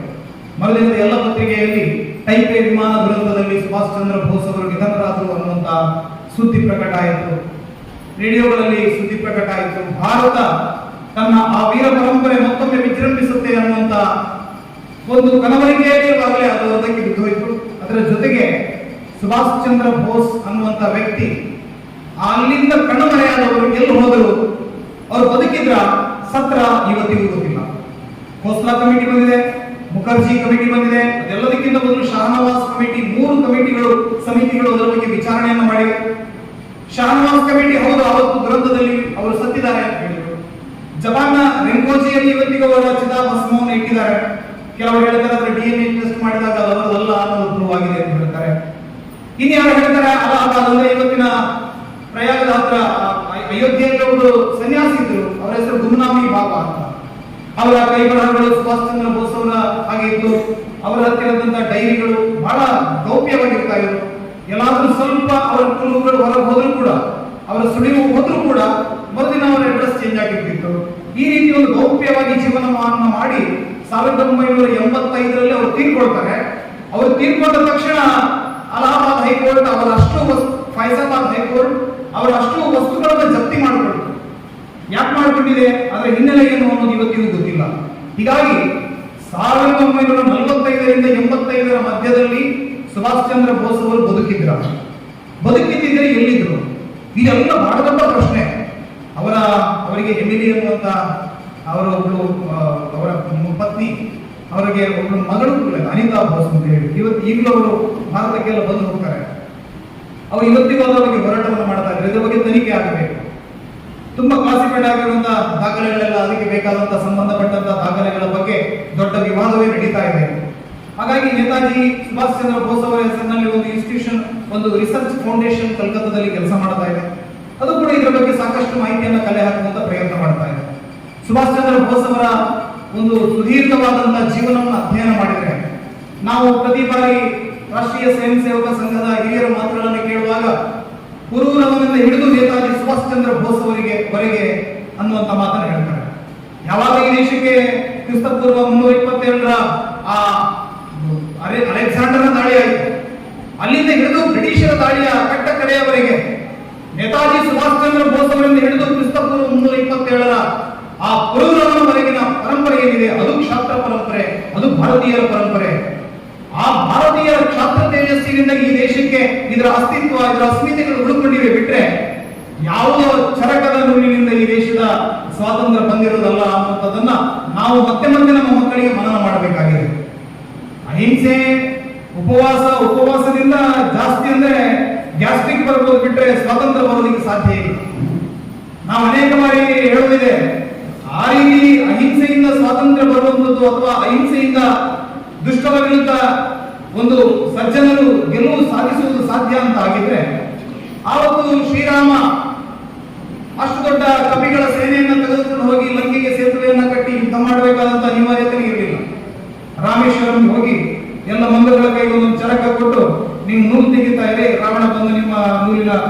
Speaker 1: ಮರುದಿನದ ಎಲ್ಲ ಪತ್ರಿಕೆಯಲ್ಲಿ ಟೈಪೇ ವಿಮಾನ ದುರಂತದಲ್ಲಿ ಸುಭಾಷ್ ಚಂದ್ರ ಬೋಸ್ ಅವರು ನಿಧನರಾದರು ಅನ್ನುವಂತ ಸುದ್ದಿ ಪ್ರಕಟ ಆಯಿತು. ರೇಡಿಯೋಗಳಲ್ಲಿ ಸುದ್ದಿ ಪ್ರಕಟ ಆಯಿತು. ಭಾರತ ತನ್ನ ಆ ವೀರ ಪರಂಪರೆ ಮತ್ತೊಮ್ಮೆ ವಿಜೃಂಭಿಸುತ್ತೆ ಅನ್ನುವಂತ ಒಂದು ಕನವರಿಕೆಯಾಗಿರುವಾಗಲೇ ಅದು ಅದಕ್ಕೆ ಬಿದ್ದು ಹೋಯಿತು. ಅದರ ಜೊತೆಗೆ ಸುಭಾಷ್ ಚಂದ್ರ ಬೋಸ್ ಅನ್ನುವಂತ ವ್ಯಕ್ತಿ ಅಲ್ಲಿಂದ ಕಣ್ಮರೆಯಾದವರು ಎಲ್ಲಿ ಹೋದರು, ಅವರು ಬದುಕಿದ್ರ ಸತ್ರ ಇವತ್ತಿಗೂ ಗೊತ್ತಿಲ್ಲ. ಖೋಸ್ಲಾ ಕಮಿಟಿ ಬಂದಿದೆ, ಮುಖರ್ಜಿ ಕಮಿಟಿ ಬಂದಿದೆ, ಅದೆಲ್ಲದಕ್ಕಿಂತ ಮೊದಲು ಶಹನವಾಜ್ ಕಮಿಟಿ, 3 ಸಮಿತಿಗಳು ಅದರ ಬಗ್ಗೆ ವಿಚಾರಣೆಯನ್ನು ಮಾಡಿವೆ. ಶಹನವಾಜ್ ಕಮಿಟಿ ಹೌದು ಅವತ್ತು ದುರಂತದಲ್ಲಿ ಅವರು ಸತ್ತಿದ್ದಾರೆ ಅಂತ ಹೇಳಿದರು. ಜಪಾನ್ನ ರೆಂಕೋಜಿಯಲ್ಲಿ ಇವತ್ತಿಗೂ ಅವರ ಚಿತಾಭಸ್ಮವನ್ನು ಇಟ್ಟಿದ್ದಾರೆ. ಕೆಲವರು ಹೇಳ್ತಾರೆ DNA ಟೆಸ್ಟ್ ಮಾಡಿದಾಗ ಅಲ್ಲ ಅನ್ನೋದು ಪ್ರೂವ್ ಆಗಿದೆ ಅಂತ ಹೇಳ್ತಾರೆ. ಇನ್ಯಾರು ಹೇಳ್ತಾರೆ ಅಲಹಾಬಾದ್ ಅಂದ್ರೆ ಇವತ್ತಿನ ಪ್ರಯಾಗದ ಹತ್ರ ಅಯೋಧ್ಯೆಯಲ್ಲಿ ಒಬ್ಬರು ಸನ್ಯಾಸಿ ಇದ್ರು, ಅವರ ಹೆಸರು ಗುಮ್ನಾಮಿ ಬಾಬಾ ಅಂತ. ಅವರ ಕೈಬರಹಗಳು ಸುಭಾಷ್ ಚಂದ್ರ ಬೋಸ್ ಅವರ ಹಾಗೆ ಇತ್ತು. ಅವರ ಹತ್ತಿರದಂತಹ ಡೈರಿಗಳು ಬಹಳ ಗೌಪ್ಯವಾಗಿರ್ತಾ ಇದ್ರು. ಎಲ್ಲಾದ್ರೂ ಸ್ವಲ್ಪ ಅವರ ಕುಲುಗಳು ಹೊರಗೆ ಹೋದ್ರು ಕೂಡ, ಅವರ ಸುಳಿವು ಹೋದ್ರು ಕೂಡ ಮರುದಿನ ಅವರ ಅಡ್ರೆಸ್ ಚೇಂಜ್ ಆಗಿರ್ತಿತ್ತು. ಈ ರೀತಿ ಒಂದು ಗೌಪ್ಯವಾಗಿ ಜೀವನವನ್ನು ಮಾಡಿ 1985ರಲ್ಲಿ ಅವರು ತೀರ್ಕೊಳ್ತಾರೆ. ಅವರು ತೀರ್ಕೊಂಡ ತಕ್ಷಣ ಅಲಹಾಬಾದ್ ಹೈಕೋರ್ಟ್ ಫೈಸಾಬಾದ್ ಹೈಕೋರ್ಟ್ ಅವರ ಅಷ್ಟು ವಸ್ತುಗಳನ್ನು ಜಪ್ತಿ ಮಾಡಿಕೊಳ್ತು. ಯಾಕೆ ಮಾಡಿಕೊಂಡಿದೆ, ಅದರ ಹಿನ್ನೆಲೆ ಏನು ಅನ್ನೋದು ಇವತ್ತಿಗೂ ಗೊತ್ತಿಲ್ಲ. ಹೀಗಾಗಿ 1945ರಿಂದ 85ರ ಮಧ್ಯದಲ್ಲಿ ಸುಭಾಷ್ ಚಂದ್ರ ಬೋಸ್ ಅವರು ಬದುಕಿದ್ದರೆ ಎಲ್ಲಿದ್ರು? ಇದೆಲ್ಲ ಬಹಳ ದೊಡ್ಡ ಪ್ರಶ್ನೆ. ಅವರಿಗೆ ಎಮಿಲಿ ಅನ್ನುವಂತ ಅವರ ಪತ್ನಿ, ಅವರಿಗೆ ಒಬ್ಬರು ಮಗಳು ಕೂಡ ಅನಿತಾ ಬೋಸ್ ಅಂತ ಹೇಳಿ ಈಗಲೂ ಅವರು ಭಾರತಕ್ಕೆಲ್ಲ ಬಂದು ಹೋಗ್ತಾರೆ. ಅವರು ಇವತ್ತಿಗೂ ಅವರಿಗೆ ಹೋರಾಟವನ್ನು ಮಾಡ್ತಾ ಇದ್ದಾರೆ. ಇದ್ರ ಬಗ್ಗೆ ತನಿಖೆ ಆಗಬೇಕು. ತುಂಬಾ ಕ್ಲಾಸಿಫೈಡ್ ಆಗಿರುವಂತಹ ದಾಖಲೆಗಳೆಲ್ಲ, ಅದಕ್ಕೆ ಬೇಕಾದಂತಹ ಸಂಬಂಧಪಟ್ಟಂತಹ ದಾಖಲೆಗಳ ಬಗ್ಗೆ ದೊಡ್ಡ ವಿವಾದವೇ ನಡೀತಾ ಇದೆ. ಹಾಗಾಗಿ ನೇತಾಜಿ ಸುಭಾಷ್ ಚಂದ್ರ ಬೋಸ್ ಅವರ ಹೆಸರಿನಲ್ಲಿ ಒಂದು ಇನ್ಸ್ಟಿಟ್ಯೂಷನ್, ಒಂದು ರಿಸರ್ಚ್ ಫೌಂಡೇಶನ್ ಕಲ್ಕತ್ತಾದಲ್ಲಿ ಕೆಲಸ ಮಾಡ್ತಾ ಇದೆ. ಅದು ಕೂಡ ಇದರ ಬಗ್ಗೆ ಸಾಕಷ್ಟು ಮಾಹಿತಿಯನ್ನು ಕಲೆ ಹಾಕುವಂತ ಪ್ರಯತ್ನ ಮಾಡ್ತಾ ಇದೆ. ಸುಭಾಷ್ ಚಂದ್ರ ಬೋಸ್ ಅವರ ಒಂದು ಸುದೀರ್ಘವಾದಂತಹ ಜೀವನವನ್ನು ಅಧ್ಯಯನ ಮಾಡಿದರೆ ನಾವು ಪ್ರತಿ ಬಾರಿ ರಾಷ್ಟ್ರೀಯ ಸ್ವಯಂ ಸೇವಕ ಸಂಘದ ಹಿರಿಯರ ಮಾತುಗಳನ್ನು ಕೇಳುವಾಗ ಪುರೂರವನಿಂದ ಹಿಡಿದು ನೇತಾಜಿ ಸುಭಾಷ್ ಚಂದ್ರ ಬೋಸ್ ವರೆಗೆ ಅನ್ನುವಂತ ಮಾತನ್ನು ಹೇಳ್ತಾರೆ. ಯಾವಾಗ ಈ ದೇಶಕ್ಕೆ ಕ್ರಿಸ್ತಪೂರ್ವ 327ರ ಆ ಅಲೆಕ್ಸಾಂಡರ್ನ ದಾಳಿ ಆಯಿತು, ಅಲ್ಲಿಂದ ಹಿಡಿದು ಬ್ರಿಟಿಷರ ದಾಳಿಯ ಕಟ್ಟ ಕಡೆಯವರೆಗೆ ನೇತಾಜಿ ಸುಭಾಷ್ ಚಂದ್ರ ಬೋಸ್ ಅವರಿಂದ ಹಿಡಿದು ಕ್ರಿಸ್ತಪೂರ್ವ 327ರ ಆ ಪುರೂರವನವರೆಗಿನ ಪರಂಪರೆ ಏನಿದೆ, ಅದು ಕ್ಷಾತ್ರ ಪರಂಪರೆ, ಅದು ಭಾರತೀಯರ ಪರಂಪರೆ. ಆ ಭಾರತೀಯ ಕ್ಷಾತ್ರ ತೇಜಸ್ಸಿನಿಂದ ಈ ದೇಶಕ್ಕೆ ಇದರ ಅಸ್ತಿತ್ವ, ಇದರ ಅಸ್ಮಿತೆಗಳು ಉಳ್ಕೊಂಡಿವೆ. ಬಿಟ್ರೆ ಯಾವುದೋ ಚರಕದ ನುಡಿನಿಂದ ಈ ದೇಶದ ಸ್ವಾತಂತ್ರ್ಯ ಬಂದಿರೋದಲ್ಲ ಅನ್ನುವಂಥದ್ದನ್ನ ನಾವು ಮತ್ತೆ ನಮ್ಮ ಮಕ್ಕಳಿಗೆ ಮನನ ಮಾಡಬೇಕಾಗಿದೆ. ಅಹಿಂಸೆ, ಉಪವಾಸದಿಂದ ಜಾಸ್ತಿ ಅಂದ್ರೆ ಗ್ಯಾಸ್ಟ್ರಿಕ್ ಬರ್ಬೋದು, ಬಿಟ್ರೆ ಸ್ವಾತಂತ್ರ್ಯ ಬರೋದಕ್ಕೆ ಸಾಧ್ಯ ಇಲ್ಲ. ನಾವು ಅನೇಕ ಬಾರಿ ಹೇಳುವುದಿದೆ, ಆ ರೀತಿ ಅಹಿಂಸೆಯಿಂದ ಸ್ವಾತಂತ್ರ್ಯ ಬರುವಂಥದ್ದು ಅಥವಾ ಅಹಿಂಸೆಯಿಂದ ದುಷ್ಟರ ವಿರುದ್ಧ ಒಂದು ಸಜ್ಜನರು ಗೆಲುವು ಸಾಧಿಸುವುದು ಸಾಧ್ಯ ಅಂತ ಆಗಿದ್ರೆ ಆವತ್ತು ಶ್ರೀರಾಮ ಅಷ್ಟು ದೊಡ್ಡ ಕಪಿಗಳ ಸೇನೆಯನ್ನು ತೆಗೆದುಕೊಂಡು ಹೋಗಿ ಲಂಕೆಗೆ ಸೇತುವೆಯನ್ನ ಕಟ್ಟಿ ಯುದ್ಧ ಮಾಡಬೇಕಾದಂತ ಅನಿವಾರ್ಯತೆ ಇರಲಿಲ್ಲ. ರಾಮೇಶ್ವರಂ ಹೋಗಿ ಎಲ್ಲ ಮಂಗಗಳ ಕೈಗೆ ಒಂದೊಂದು ಚರಕ ಕೊಟ್ಟು ನೀವು ನೂಲು ತೆಗಿತಾ ಇರಿ, ರಾವಣ ಬಂದು ನಿಮ್ಮ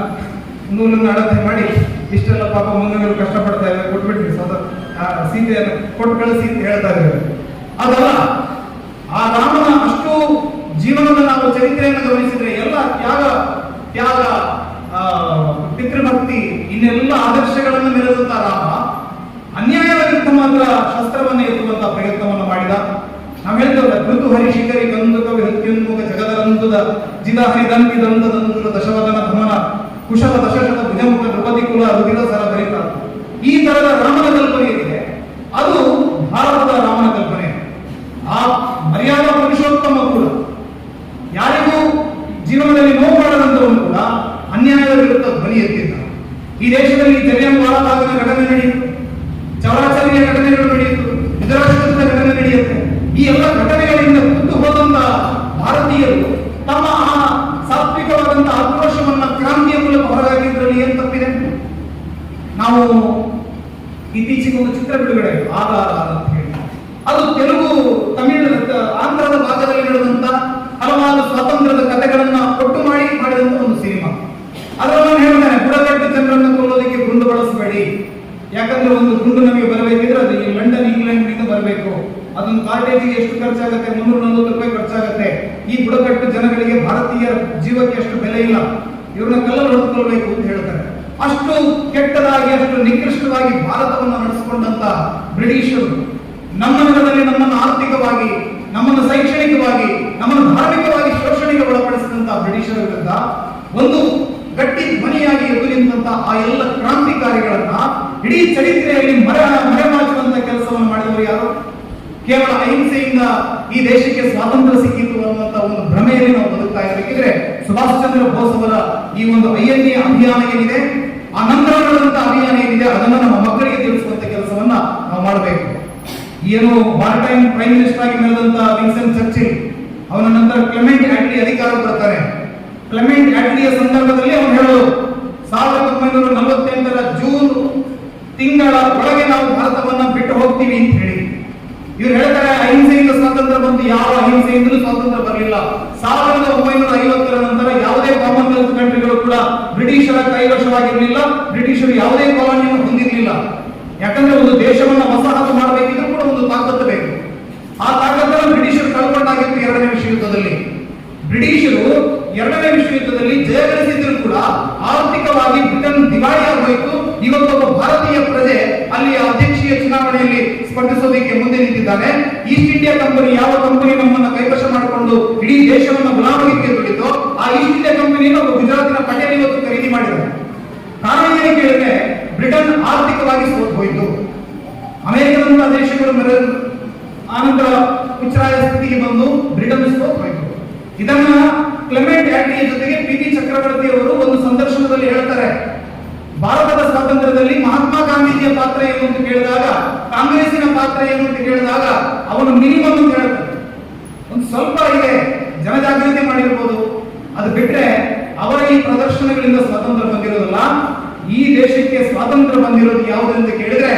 Speaker 1: ನೂಲನ್ನು ಅಳತೆ ಮಾಡಿ ಇಷ್ಟೆಲ್ಲ ಪಾಪ ಮಂಗಗಳು ಕಷ್ಟಪಡ್ತಾ ಇದ್ದಾರೆ, ಕೊಟ್ಬಿಟ್ರಿ ಸೀತೆಯನ್ನು ಕೊಟ್ಟು ಕಳಿಸಿ ಅಂತ ಹೇಳ್ತಾ ಇದ್ದಾರೆ. ಅದಲ್ಲ, ಆ ರಾಮನ ಅಷ್ಟು ಜೀವನದ ನಾವು ಚರಿತ್ರೆಯನ್ನು ಗಮನಿಸಿದ್ರೆ ಎಲ್ಲ ತ್ಯಾಗ ಪಿತೃಭಕ್ತಿ ಇನ್ನೆಲ್ಲ ಆದರ್ಶಗಳನ್ನು ಮೆರೆದಂತ ರಾಮ ಅನ್ಯಾಯದ ವಿರುದ್ಧ ಮಾತ್ರ ಶಸ್ತ್ರವನ್ನು ಎತ್ತುವಂತಹ ಪ್ರಯತ್ನವನ್ನು ಮಾಡಿದ. ನಾವು ಹೇಳ್ತೇವೆ, ಋತು ಹರಿ ಶಿಖರಿ ಗಂಧಕ ವಿಹತ್ಯುನ್ಮುಖ ಜಗದರಂದುದ ಜಿದಾಹರಿ ದಂತಿ ದಂತದಂದುಲ ದಶವದನ ಧಮನ ಕುಶಲ ದಶಶತ ಭುಜಮುಖ ನೃಪತಿ ಕುಲ ರುದಿರ ಸರ ಭರಿತ. ಈ ತರದ ರಾಮನ ಕಲ್ಪನೆ ಏನಿದೆ ಅದು ಭಾರತದ ರಾಮನ ಕಲ್ಪನೆ. ಆ ಮರ್ಯಾದಾ ಪುರುಷೋತ್ತಮ ಕೂಡ ಯಾರಿಗೂ ಜೀವನದಲ್ಲಿ ನೋವು ಮಾಡದಂತವನು ಕೂಡ ಅನ್ಯಾಯದ ವಿರುದ್ಧ ಧ್ವನಿ ಎತ್ತಿದ್ದ. ಈ ದೇಶದಲ್ಲಿ ಜಲಿಯನ್ ವಾಲಾಬಾಗ್ನ ಘಟನೆ ನಡೆಯಿತು, ಚೌರಾಚರಿಯ ಘಟನೆಗಳು ನಡೆಯಿತು, ವಿಧರಾಷ್ಟ್ರದ ಘಟನೆ ನಡೆಯುತ್ತೆ. ಈ ಎಲ್ಲ ಘಟನೆಗಳಿಂದ ಕುದ್ದು ಹೋದಂತ ಭಾರತೀಯರು ತಮ್ಮ ಆ ಸಾತ್ವಿಕವಾದಂತಹ ಆಕ್ರೋಶವನ್ನ ಕ್ರಾಂತಿಯ ಮೂಲಕ ಹೊರಗಾಕಿದ್ರಲ್ಲಿ ಏನ್ ತಪ್ಪಿದೆ? ನಾವು ಇತ್ತೀಚೆಗೆ ಒಂದು ಚಿತ್ರ ಬಿಡುಗಡೆ ಆಧಾರ ಅಂತ ಹೇಳಿ, ಅದು ತೆಲುಗು, ತಮಿಳು, ಆಂಧ್ರದ ಭಾಗದಲ್ಲಿ ನಡೆದಂತ ಹಲವಾರು ಸ್ವಾತಂತ್ರ್ಯದ ಕಥೆಗಳನ್ನ ಒಟ್ಟು ಮಾಡಿದಂತ ಒಂದು ಸಿನಿಮಾ. ಅದನ್ನು ಹೇಳ್ತಾನೆ, ಬುಡಕಟ್ಟು ಜನರನ್ನು ಕೊಲ್ಲೋದಕ್ಕೆ ಗುಂಡು ಬಳಸಬೇಡಿ, ಯಾಕಂದ್ರೆ ಒಂದು ಗುಂಡು ನಮಗೆ ಬರಬೇಕಿದ್ರೆ ಅದು ಲಂಡನ್ ಇಂಗ್ಲೆಂಡ್ ನಿಂದ ಬರಬೇಕು. ಅದೊಂದು ಕಾರ್ಟೇಜಿಗೆ ಎಷ್ಟು ಖರ್ಚಾಗುತ್ತೆ? 340 ರೂಪಾಯಿ ಖರ್ಚಾಗುತ್ತೆ. ಈ ಬುಡಕಟ್ಟು ಜನಗಳಿಗೆ ಭಾರತೀಯ ಜೀವಕ್ಕೆ ಅಷ್ಟು ಬೆಲೆ ಇಲ್ಲ, ಇವ್ರನ್ನ ಕಲ್ಲಲ್ಲಿ ಹೊಡೆದುಕೊಳ್ಬೇಕು ಅಂತ ಹೇಳ್ತಾರೆ. ಅಷ್ಟು ಕೆಟ್ಟದಾಗಿ, ಅಷ್ಟು ನಿಕೃಷ್ಟವಾಗಿ ಭಾರತವನ್ನು ನಡೆಸಿಕೊಂಡಂತ ಬ್ರಿಟಿಷರು ನಮ್ಮ ನೆಲದಲ್ಲಿ ನಮ್ಮನ್ನು ಆರ್ಥಿಕವಾಗಿ, ನಮ್ಮನ್ನು ಶೈಕ್ಷಣಿಕವಾಗಿ, ನಮ್ಮನ್ನು ಧಾರ್ಮಿಕವಾಗಿ ಶೋಷಣೆಗೆ ಒಳಪಡಿಸಿದಂತಹ ಬ್ರಿಟಿಷರ ವಿರುದ್ಧ ಒಂದು ಗಟ್ಟಿ ಧ್ವನಿಯಾಗಿ ಎದ್ದು ನಿಂತ ಆ ಎಲ್ಲ ಕ್ರಾಂತಿಕಾರಿಗಳನ್ನ ಇಡೀ ಚರಿತ್ರೆಯಲ್ಲಿ ಮರೆಮಾಚುವಂತ ಕೆಲಸವನ್ನು ಮಾಡಿದವರು ಯಾರು? ಕೇವಲ ಅಹಿಂಸೆಯಿಂದ ಈ ದೇಶಕ್ಕೆ ಸ್ವಾತಂತ್ರ್ಯ ಸಿಕ್ಕಿತು ಅನ್ನುವಂತ ಒಂದು ಭ್ರಮೆಯಲ್ಲಿ ನಾವು ಬದುಕ್ತಾ ಇರಬೇಕಿದ್ರೆ ಸುಭಾಷ್ ಚಂದ್ರ ಬೋಸ್ ಅವರ ಈ ಒಂದು INA ಅಭಿಯಾನ ಏನಿದೆ, ಆ ನಂತರ ನಡೆದಂತ ಅಭಿಯಾನ ಏನಿದೆ, ಅದನ್ನ ನಮ್ಮ ಮಕ್ಕಳಿಗೆ ತಿಳಿಸುವಂತ ಕೆಲಸವನ್ನ ನಾವು ಮಾಡಬೇಕು. ಏನು ವಾರ್ ಟೈಮ್ ಪ್ರೈಮ್ ಮಿನಿಸ್ಟರ್ ಆಗಿ ಮೆರೆದಂತ ವಿನ್ಸೆಂಟ್ ಚರ್ಚಿಲ್, ಅವನ ನಂತರ ಕ್ಲೆಮೆಂಟ್ ಆಟ್ಲಿ ಅಧಿಕಾರ ಬರ್ತಾರೆ. ಕ್ಲೆಮೆಂಟ್ ಆಟ್ಲಿಯ ಸಂದರ್ಭದಲ್ಲಿ ಅವನು ಹೇಳೋದು 1948ರ ಜೂನ್ ತಿಂಗಳ ಒಳಗೆ ನಾವು ಭಾರತವನ್ನ ಬಿಟ್ಟು ಹೋಗ್ತೀವಿ ಅಂತ ಹೇಳಿ. ಇವ್ರು ಹೇಳ್ತಾರೆ ಅಹಿಂಸೆಯಿಂದ ಸ್ವಾತಂತ್ರ್ಯ ಬಂತು. ಯಾವ ಅಹಿಂಸೆಯಿಂದಲೂ ಸ್ವಾತಂತ್ರ್ಯ ಬರಲಿಲ್ಲ. 1950ರ ನಂತರ ಯಾವುದೇ ಕಾಮನ್ವೆಲ್ತ್ ಕಂಟ್ರಿಗಳು ಕೂಡ ಬ್ರಿಟಿಷರ ಕೈವಶವಾಗಿರಲಿಲ್ಲ. ಬ್ರಿಟಿಷರು ಯಾವುದೇ ಕಾಲೋನಿಯನ್ನು ಹೊಂದಿರಲಿಲ್ಲ. ಯಾಕಂದ್ರೆ ಒಂದು ದೇಶವನ್ನ ವಸಾಹತು ಮಾಡಬೇಕಿದ್ರೂ ಕೂಡ ಒಂದು ತಾಕತ್ತು ಬೇಕು. ಆ ತಾಕತ್ತನ್ನು ಬ್ರಿಟಿಷರು ಕಳ್ಕೊಂಡಾಗಿತ್ತು ಎರಡನೇ ವಿಶ್ವಯುದ್ಧದಲ್ಲಿ. ಬ್ರಿಟಿಷರು ಎರಡನೇ ವಿಶ್ವಯುದ್ಧದಲ್ಲಿ ಜಯಗಳಿಸಿದ್ರು ಕೂಡ ಆರ್ಥಿಕವಾಗಿ ಬ್ರಿಟನ್ ದಿವಾಳಿಯಾಗೋಯ್ತು. ಇವತ್ತೊಬ್ಬ ಭಾರತೀಯ ಪ್ರಜೆ ಅಲ್ಲಿ ಅಧ್ಯಕ್ಷೀಯ ಚುನಾವಣೆಯಲ್ಲಿ ಸ್ಪರ್ಧಿಸೋದಕ್ಕೆ ಮುಂದೆ ನಿಂತಿದ್ದಾನೆ. ಈಸ್ಟ್ ಇಂಡಿಯಾ ಕಂಪನಿ, ಯಾವ ಕಂಪನಿ ನಮ್ಮನ್ನ ಕೈವಶ ಮಾಡಿಕೊಂಡು ಇಡೀ ದೇಶವನ್ನ ಗುಲಾಮಗಿರಿಗೆ ದುಡಿತೋ ಆ ಈಸ್ಟ್ ಇಂಡಿಯಾ ಕಂಪನಿಯನ್ನು ಗುಜರಾತಿನ ಪಟೇಲ್ ಇವತ್ತು ಖರೀದಿ ಮಾಡಿದ್ದಾರೆ. ಕಾರಣ ಏನು ಕೇಳಿದ್ರೆ ಬ್ರಿಟನ್ ಆರ್ಥಿಕವಾಗಿ ಸೋತು ಹೋಯಿತು. ಅಮೆರಿಕದಂತಹ ದೇಶಗಳು ಮೆರೆದು ಆನಂತರ ಉಚ್ಛ್ರಾಯ ಸ್ಥಿತಿಗೆ ಬಂದು ಬ್ರಿಟನ್ ಸೋತು ಹೋಯಿತು. ಇದನ್ನ ಕ್ಲೆಮೆಂಟ್ ಆಟ್ಲಿಯ ಜೊತೆಗೆ ಪಿ.ವಿ. ಚಕ್ರವರ್ತಿ ಅವರು ಒಂದು ಸಂದರ್ಶನದಲ್ಲಿ ಹೇಳ್ತಾರೆ. ಭಾರತದ ಸ್ವಾತಂತ್ರ್ಯದಲ್ಲಿ ಮಹಾತ್ಮ ಗಾಂಧೀಜಿಯ ಪಾತ್ರ ಏನು ಅಂತ ಕೇಳಿದಾಗ, ಕಾಂಗ್ರೆಸ್ಸಿನ ಪಾತ್ರ ಏನು ಅಂತ ಕೇಳಿದಾಗ ಅವನು ಮಿನಿಮಮ್ ಅಂತ ಹೇಳ್ತಾರೆ. ಒಂದು ಸ್ವಲ್ಪ ಇದೆ, ಜನಜಾಗೃತಿ ಮಾಡಿರ್ಬೋದು. ಅದು ಬಿಟ್ರೆ ಅವರ ಈ ಪ್ರದರ್ಶನಗಳಿಂದ ಸ್ವಾತಂತ್ರ್ಯ ಬಂದಿರೋದಲ್ಲ. ಈ ದೇಶಕ್ಕೆ ಸ್ವಾತಂತ್ರ್ಯ ಬಂದಿರೋದು ಯಾವುದಂತ ಕೇಳಿದ್ರೆ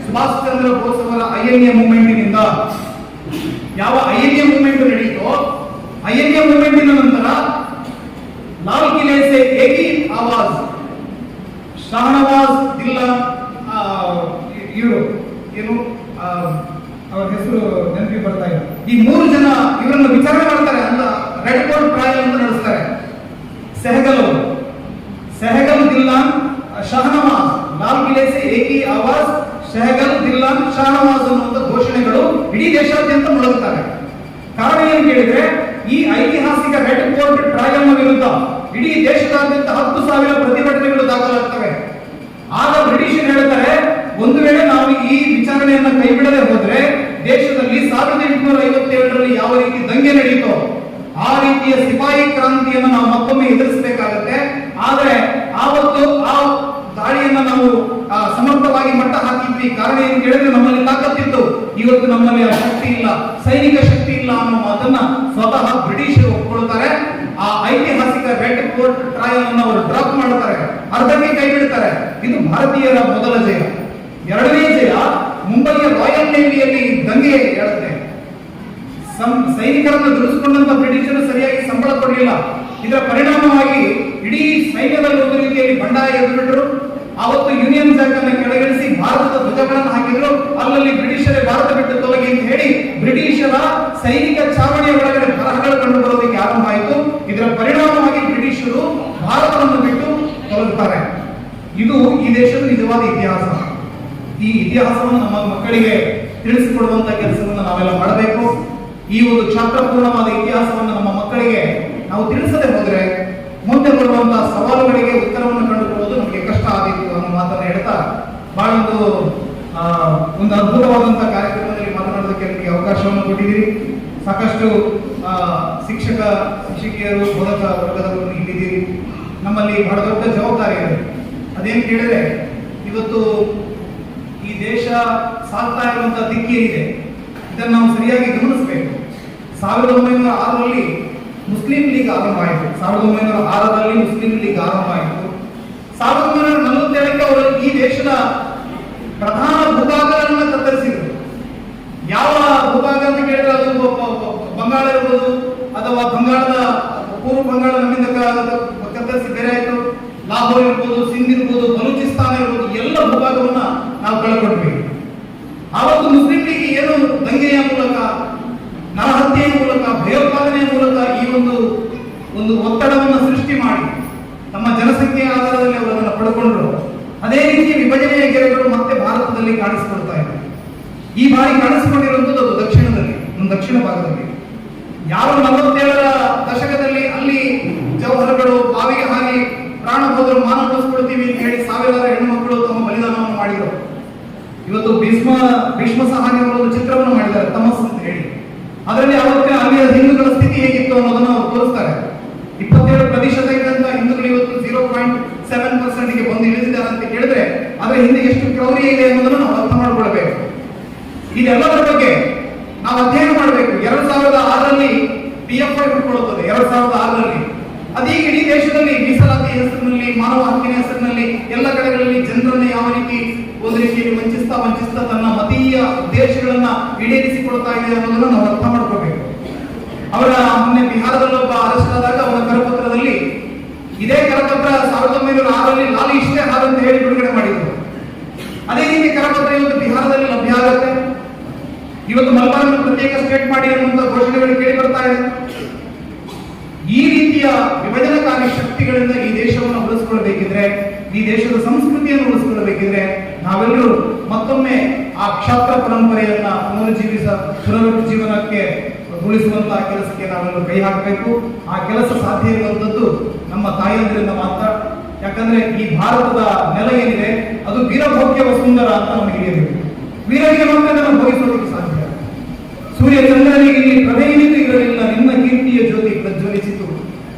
Speaker 1: ಸುಭಾಷ್ ಚಂದ್ರ ಬೋಸ್ ಅವರ ಐಎನ್ಎ ಮೂವ್ಮೆಂಟಿನಿಂದ. ಯಾವ ಐಎನ್ಎ ಮೂವ್ಮೆಂಟ್ ನಡೀತೋ ಐಎನ್ಎ ಮೂವ್ಮೆಂಟಿನ ನಂತರ ಲಾಲ್ ಕಿಲೆ ಸೆ ಏಕಿ ಆವಾಜ್, ಶಹನವಾಜ್ ದಿಲ್ಲಾ, ಇವರು ಏನು ಅವರ ಹೆಸರು ನೆನಪಿಗೆ ಬರ್ತಾ ಇಲ್ಲ. ಈ ಮೂರು ಜನ ಇವರನ್ನು ವಿಚಾರಣೆ ಮಾಡ್ತಾರೆ ಅಂತ ರೆಡ್ ಕೋರ್ಟ್ ಟ್ರಯಲ್ ಅಂತ ನಡೆಸ್ತಾರೆ. ಸೆಹಗಲ್ ದಿಲ್ಲಾನ್ ಶಹನವಾಜ್, ಲಾಲ್ ಕಿಲೆ ಸೆ ಏಕಿ ಆವಾಜ್, ಸೆಹಗಲ್ ದಿಲ್ಲಾನ್ ಶಹನವಾಜ್ ಅನ್ನುವಂಥ ಘೋಷಣೆಗಳು ಇಡೀ ದೇಶಾದ್ಯಂತ ಮೊಳಗುತ್ತವೆ. ಕಾರಣ ಏನು ಕೇಳಿದ್ರೆ ಈ ಐತಿಹಾಸಿಕ ರೆಡ್ ಕೋರ್ಟ್ ಟ್ರಯಲ್ ನ ವಿರುದ್ಧ ಇಡೀ ದೇಶದಾದ್ಯಂತ 10,000 ಪ್ರತಿಭಟನೆಗಳು ದಾಖಲಾಗ್ತವೆ. ಆಗ ಬ್ರಿಟಿಷರು ಹೇಳ್ತಾರೆ, ಒಂದು ವೇಳೆ ನಾವು ಈ ವಿಚಾರಣೆಯನ್ನ ಕೈಬಿಡದೆ ಹೋದ್ರೆ ದೇಶದಲ್ಲಿ 1857ರಲ್ಲಿ ಯಾವ ರೀತಿ ದಂಗೆ ನಡೆಯಿತೋ ಆ ರೀತಿಯ ಸಿಪಾಯಿ ಕ್ರಾಂತಿಯನ್ನು ನಾವು ಮತ್ತೊಮ್ಮೆ ಎದುರಿಸಬೇಕಾಗತ್ತೆ. ಆದ್ರೆ ಆವತ್ತು ಆ ದಾಳಿಯನ್ನ ನಾವು ಸಮರ್ಥವಾಗಿ ಮಟ್ಟ ಹಾಕಿದ್ವಿ. ಕಾರಣ ಏನು ಕೇಳಿದ್ರೆ ನಮ್ಮಲ್ಲಿ ತಾಕತ್ತಿತ್ತು, ಇವತ್ತು ನಮ್ಮಲ್ಲಿ ಆ ಶಕ್ತಿ ಇಲ್ಲ, ಸೈನಿಕ ಶಕ್ತಿ ಇಲ್ಲ ಅನ್ನೋ ಮಾತನ್ನ ಸ್ವತಃ ಬ್ರಿಟಿಷರು ಒಪ್ಕೊಳ್ತಾರೆ. ಆ ಐತಿಹಾಸಿಕ ರೆಡ್ ಕೋರ್ಟ್ ಟ್ರಯಲ್ ಅನ್ನು ಅವರು ಡ್ರಾಪ್ ಮಾಡ್ತಾರೆ, ಅರ್ಧಕ್ಕೆ ಕೈ ಬಿಡ್ತಾರೆ. ಇದು ಭಾರತೀಯರ ಮೊದಲ ಜಯ. ಎರಡನೇ ಜಯ ಮುಂಬೈಯ ರಾಯಲ್ ನೇವಿಯಲ್ಲಿ ದಂಗೆ ಹೇಳುತ್ತೆ. ಸೈನಿಕರನ್ನು ದುಡಿಸಿಕೊಂಡಂತ ಬ್ರಿಟಿಷರು ಸರಿಯಾಗಿ ಸಂಬಳ ಕೊಡಲಿಲ್ಲ. ಇದರ ಪರಿಣಾಮವಾಗಿ ಇಡೀ ಸೈನ್ಯದಲ್ಲಿ ಒಂದು ರೀತಿಯಲ್ಲಿ ಬಂಡಾಯ ಎದ್ದುಬಿಟ್ರು. ಅವತ್ತು ಯೂನಿಯನ್ ಜಾಕ್ ಅನ್ನು ಕೆಳಗಿಳಿಸಿ ಭಾರತದ ಧ್ವಜಗಳನ್ನು ಹಾಕಿದ್ರು. ಅಲ್ಲಲ್ಲಿ ಬ್ರಿಟಿಷರೇ ಭಾರತ ಬಿಟ್ಟು ತೊಲಗಿ ಅಂತ ಹೇಳಿ ಬ್ರಿಟಿಷರ ಸೈನಿಕ ಚಾವಣಿಯ ಒಳಗಡೆ ಬರಹಗಳು ಕಂಡು ಬರೋದಕ್ಕೆ ಆರಂಭ ಆಯಿತು. ಇದರ ಪರಿಣಾಮವಾಗಿ ಬ್ರಿಟಿಷರು ಭಾರತವನ್ನು ಬಿಟ್ಟು ತೊಲಗುತ್ತಾರೆ. ಇದು ಈ ದೇಶದ ನಿಜವಾದ ಇತಿಹಾಸ. ಈ ಇತಿಹಾಸವನ್ನು ನಮ್ಮ ಮಕ್ಕಳಿಗೆ ತಿಳಿಸಿಕೊಡುವಂತ ಕೆಲಸವನ್ನು ನಾವೆಲ್ಲ ಮಾಡಬೇಕು. ಈ ಒಂದು ಛಾತ್ರಪೂರ್ಣವಾದ ಇತಿಹಾಸವನ್ನು ನಮ್ಮ ಮಕ್ಕಳಿಗೆ ನಾವು ತಿಳಿಸದೆ ಹೋದ್ರೆ ಮುಂದೆ ಬರುವಂತಹ ಸವಾಲುಗಳಿಗೆ ಉತ್ತರವನ್ನು ಕಂಡುಕೊಳ್ಳುವುದು ನಮಗೆ ಕಷ್ಟ ಆದಿತ್ತು ಅನ್ನೋ ಮಾತನ್ನು ಹೇಳ್ತಾ ಬಹಳ ಒಂದು ಅದ್ಭುತವಾದಂತಹ ಕಾರ್ಯಕ್ರಮದಲ್ಲಿ ಮಾತನಾಡೋದಕ್ಕೆ ನಿಮಗೆ ಅವಕಾಶವನ್ನು ಕೊಟ್ಟಿದ್ದೀರಿ. ಸಾಕಷ್ಟು ಶಿಕ್ಷಕಿಯರು ಬೋಧಕ ವರ್ಗದವರು ಇಲ್ಲಿದ್ದೀರಿ. ನಮ್ಮಲ್ಲಿ ಬಹಳ ದೊಡ್ಡ ಜವಾಬ್ದಾರಿ ಇದೆ. ಅದೇನು ಕೇಳಿದ್ರೆ ಇವತ್ತು ಈ ದೇಶ ಸಾಗ್ತಾ ಇರುವಂತಹ ದಿಕ್ಕೇನಿದೆ ಇದನ್ನು ನಾವು ಸರಿಯಾಗಿ ಗಮನಿಸಬೇಕು. 1906ರಲ್ಲಿ ಮುಸ್ಲಿಂ ಲೀಗ್ ಆರಂಭ ಆಯಿತು. 1906ರಲ್ಲಿ ಮುಸ್ಲಿಂ ಲೀಗ್ ಆರಂಭ ಆಯಿತು. 1947ಕ್ಕೆ ಅವರು ಈ ದೇಶದ ಪ್ರಧಾನ ಭೂಭಾಗಗಳನ್ನು ಕತ್ತರಿಸಿದರು. ಯಾವ ಭೂಭಾಗ ಅಂತ ಕೇಳಿದ್ರೆ ಅದು ಬಂಗಾಳ ಇರ್ಬೋದು, ಅಥವಾ ಬಂಗಾಳದ ಪೂರ್ವ ಬಂಗಾಳ ನಮ್ಮಿಂದ ಕತ್ತರಿಸಿ ಬೇರೆ ಆಯಿತು. ಲಾಹೋರ್ ಇರ್ಬೋದು, ಸಿಂಧ್ ಇರ್ಬೋದು, ಬಲೂಚಿಸ್ತಾನ ಇರ್ಬೋದು, ಎಲ್ಲ ಭೂಭಾಗವನ್ನ ನಾವು ಕಳ್ಕೊಂಡ್ವಿ. ಆವತ್ತು ಮುಸ್ಲಿಂ ಲೀಗ್ ಏನು ದಂಗೆಯ ಮೂಲಕ, ನರಹತ್ಯೆಯ ಮೂಲಕ, ಭಯೋತ್ಪಾದನೆಯ ಮೂಲಕ ಈ ಒಂದು ಒತ್ತಡವನ್ನು ಸೃಷ್ಟಿ ಮಾಡಿ ತಮ್ಮ ಜನಸಂಖ್ಯೆಯ ಆಧಾರದಲ್ಲಿ ಅವರನ್ನು ಪಡ್ಕೊಂಡ್ರು. ಅದೇ ರೀತಿಯ ವಿಭಜನೆಯ ಗೆರೆಗಳು ಮತ್ತೆ ಭಾರತದಲ್ಲಿ ಕಾಣಿಸಿಕೊಳ್ತಾ ಇದೆ. ಈ ಬಾರಿ ಕಾಣಿಸಿಕೊಂಡಿರುವಂಥದ್ದು ಅದು ದಕ್ಷಿಣ ಭಾಗದಲ್ಲಿ. ಯಾವ 47ರ ದಶಕದಲ್ಲಿ ಅಲ್ಲಿ ಜೌಹರ್ಗಳು ಬಾವಿಗೆ ಹಾರಿ ಪ್ರಾಣ ಹೋದರು, ಮಾನ ಉಳಿಸ್ಕೊಳ್ತೀವಿ ಅಂತ ಹೇಳಿ ಸಾವಿರಾರು ಹೆಣ್ಣು ಮಕ್ಕಳು ತಮ್ಮ ಬಲಿದಾನವನ್ನು ಮಾಡಿದರು. ಇವತ್ತು ಭೀಷ್ಮ ಸಹಾನಿ ಅವರ ಒಂದು ಚಿತ್ರವನ್ನು ಮಾಡಿದ್ದಾರೆ, ತಮಸ್ ಅಂತ ಹೇಳಿ. ಅದರಲ್ಲಿ ಅವತ್ತಿನ ಅಲ್ಲಿಯ ಹಿಂದೂಗಳ ಸ್ಥಿತಿ ಹೇಗಿತ್ತು ಅನ್ನೋದನ್ನು ಅವರು ತೋರಿಸ್ತಾರೆ. 27% ಹಿಂದೂಗಳು ಇವತ್ತು 0.7%ಗೆ ಬಂದು ಇಳಿದಿದ್ದಾರೆ ಅಂತ ಕೇಳಿದ್ರೆ ಅದರ ಹಿಂದೆ ಎಷ್ಟು ಕ್ರೌರ್ಯ ಇದೆ ಅನ್ನೋದನ್ನು ನಾವು ಅರ್ಥ ಮಾಡಿಕೊಳ್ಬೇಕು. ಇದೆಲ್ಲದರ ಬಗ್ಗೆ ನಾವು ಅಧ್ಯಯನ ಮಾಡಬೇಕು. 2006ರಲ್ಲಿ PFI ಹುಟ್ಟುಕೊಳ್ಳುತ್ತದೆ. 2006ರಲ್ಲಿ ಅದೀಗ ಇಡೀ ದೇಶದಲ್ಲಿ ಮೀಸಲಾತಿ ಹೆಸರಿನಲ್ಲಿ, ಮಾನವ ಹಕ್ಕಿನ ಹೆಸರಿನಲ್ಲಿ ಎಲ್ಲ ಕಡೆಗಳಲ್ಲಿ ಜನರನ್ನ ಯಾವ ರೀತಿ ಒಂದು ರೀತಿಯಲ್ಲಿ ವಂಚಿಸ್ತಾ ತನ್ನ ಮತೀಯ ಉದ್ದೇಶಗಳನ್ನ ಈಡೇರಿಸಿಕೊಳ್ತಾ ಇದೆ ಅನ್ನೋದನ್ನ ನಾವು ಅರ್ಥ ಮಾಡ್ಕೋಬೇಕು. ಅವರ ಮೊನ್ನೆ ಬಿಹಾರದಲ್ಲೊಬ್ಬ ಅರೆಸ್ಟ್ ಆದಾಗ ಅವರ ಕರಪತ್ರದಲ್ಲಿ ಇದೇ ಕರಪತ್ರ 1906ರಲ್ಲಿ ಲಾಲಿ ಇಷ್ಟೇಹಾರ್ ಅಂತ ಹೇಳಿ ಬಿಡುಗಡೆ ಮಾಡಿದ್ರು. ಅದೇ ರೀತಿ ಕರಪತ್ರ ಇವತ್ತು ಬಿಹಾರದಲ್ಲಿ ಲಭ್ಯ ಆಗುತ್ತೆ. ಇವತ್ತು ಮಲಬಾರ್ ಪ್ರತ್ಯೇಕ ಸ್ಟೇಟ್ ಮಾಡಿ ಅನ್ನುವಂಥ ಘೋಷಣೆಗಳು ಕೇಳಿ ಬರ್ತಾ ಇದೆ. ಈ ರೀತಿಯ ವಿಭಜನಕಾರಿ ಶಕ್ತಿಗಳಿಂದ ಈ ದೇಶವನ್ನು ಉಳಿಸಿಕೊಳ್ಳಬೇಕಿದ್ರೆ, ಈ ದೇಶದ ಸಂಸ್ಕೃತಿಯನ್ನು ಉಳಿಸಿಕೊಳ್ಳಬೇಕಿದ್ರೆ ನಾವೆಲ್ಲರೂ ಮತ್ತೊಮ್ಮೆ ಆ ಕ್ಷಾತ್ರ ಪರಂಪರೆಯನ್ನ ಪುನರುಜ್ಜೀವನಕ್ಕೆ ಉಳಿಸುವಂತಹ ಕೆಲಸಕ್ಕೆ ನಾವೆಲ್ಲರೂ ಕೈ ಹಾಕಬೇಕು. ಆ ಕೆಲಸ ಸಾಧ್ಯ ಇರುವಂತದ್ದು ನಮ್ಮ ತಾಯಿಯಂದ್ರಿಂದ ಮಾತ್ರ. ಯಾಕಂದ್ರೆ ಈ ಭಾರತದ ನೆಲ ಏನಿದೆ ಅದು ವೀರಭೋಗ್ಯ ವಸುಂಧರ ಅಂತ ನಮಗೆ ತಿಳಿಯಬೇಕು. ವೀರರಿಗೆ ಮಾತ್ರ ನಾವು ಭೋಗಿಸೋದಕ್ಕೆ ಸಾಧ್ಯ. ಸೂರ್ಯ ಚಂದ್ರನಿಗೆ ಇಲ್ಲಿ ಪ್ರಭೆಯಿತು ಇರಲಿಲ್ಲ, ನಿನ್ನ ಕೀರ್ತಿಯ ಜ್ಯೋತಿ ಪ್ರಜ್ವಲಿಸಿತು.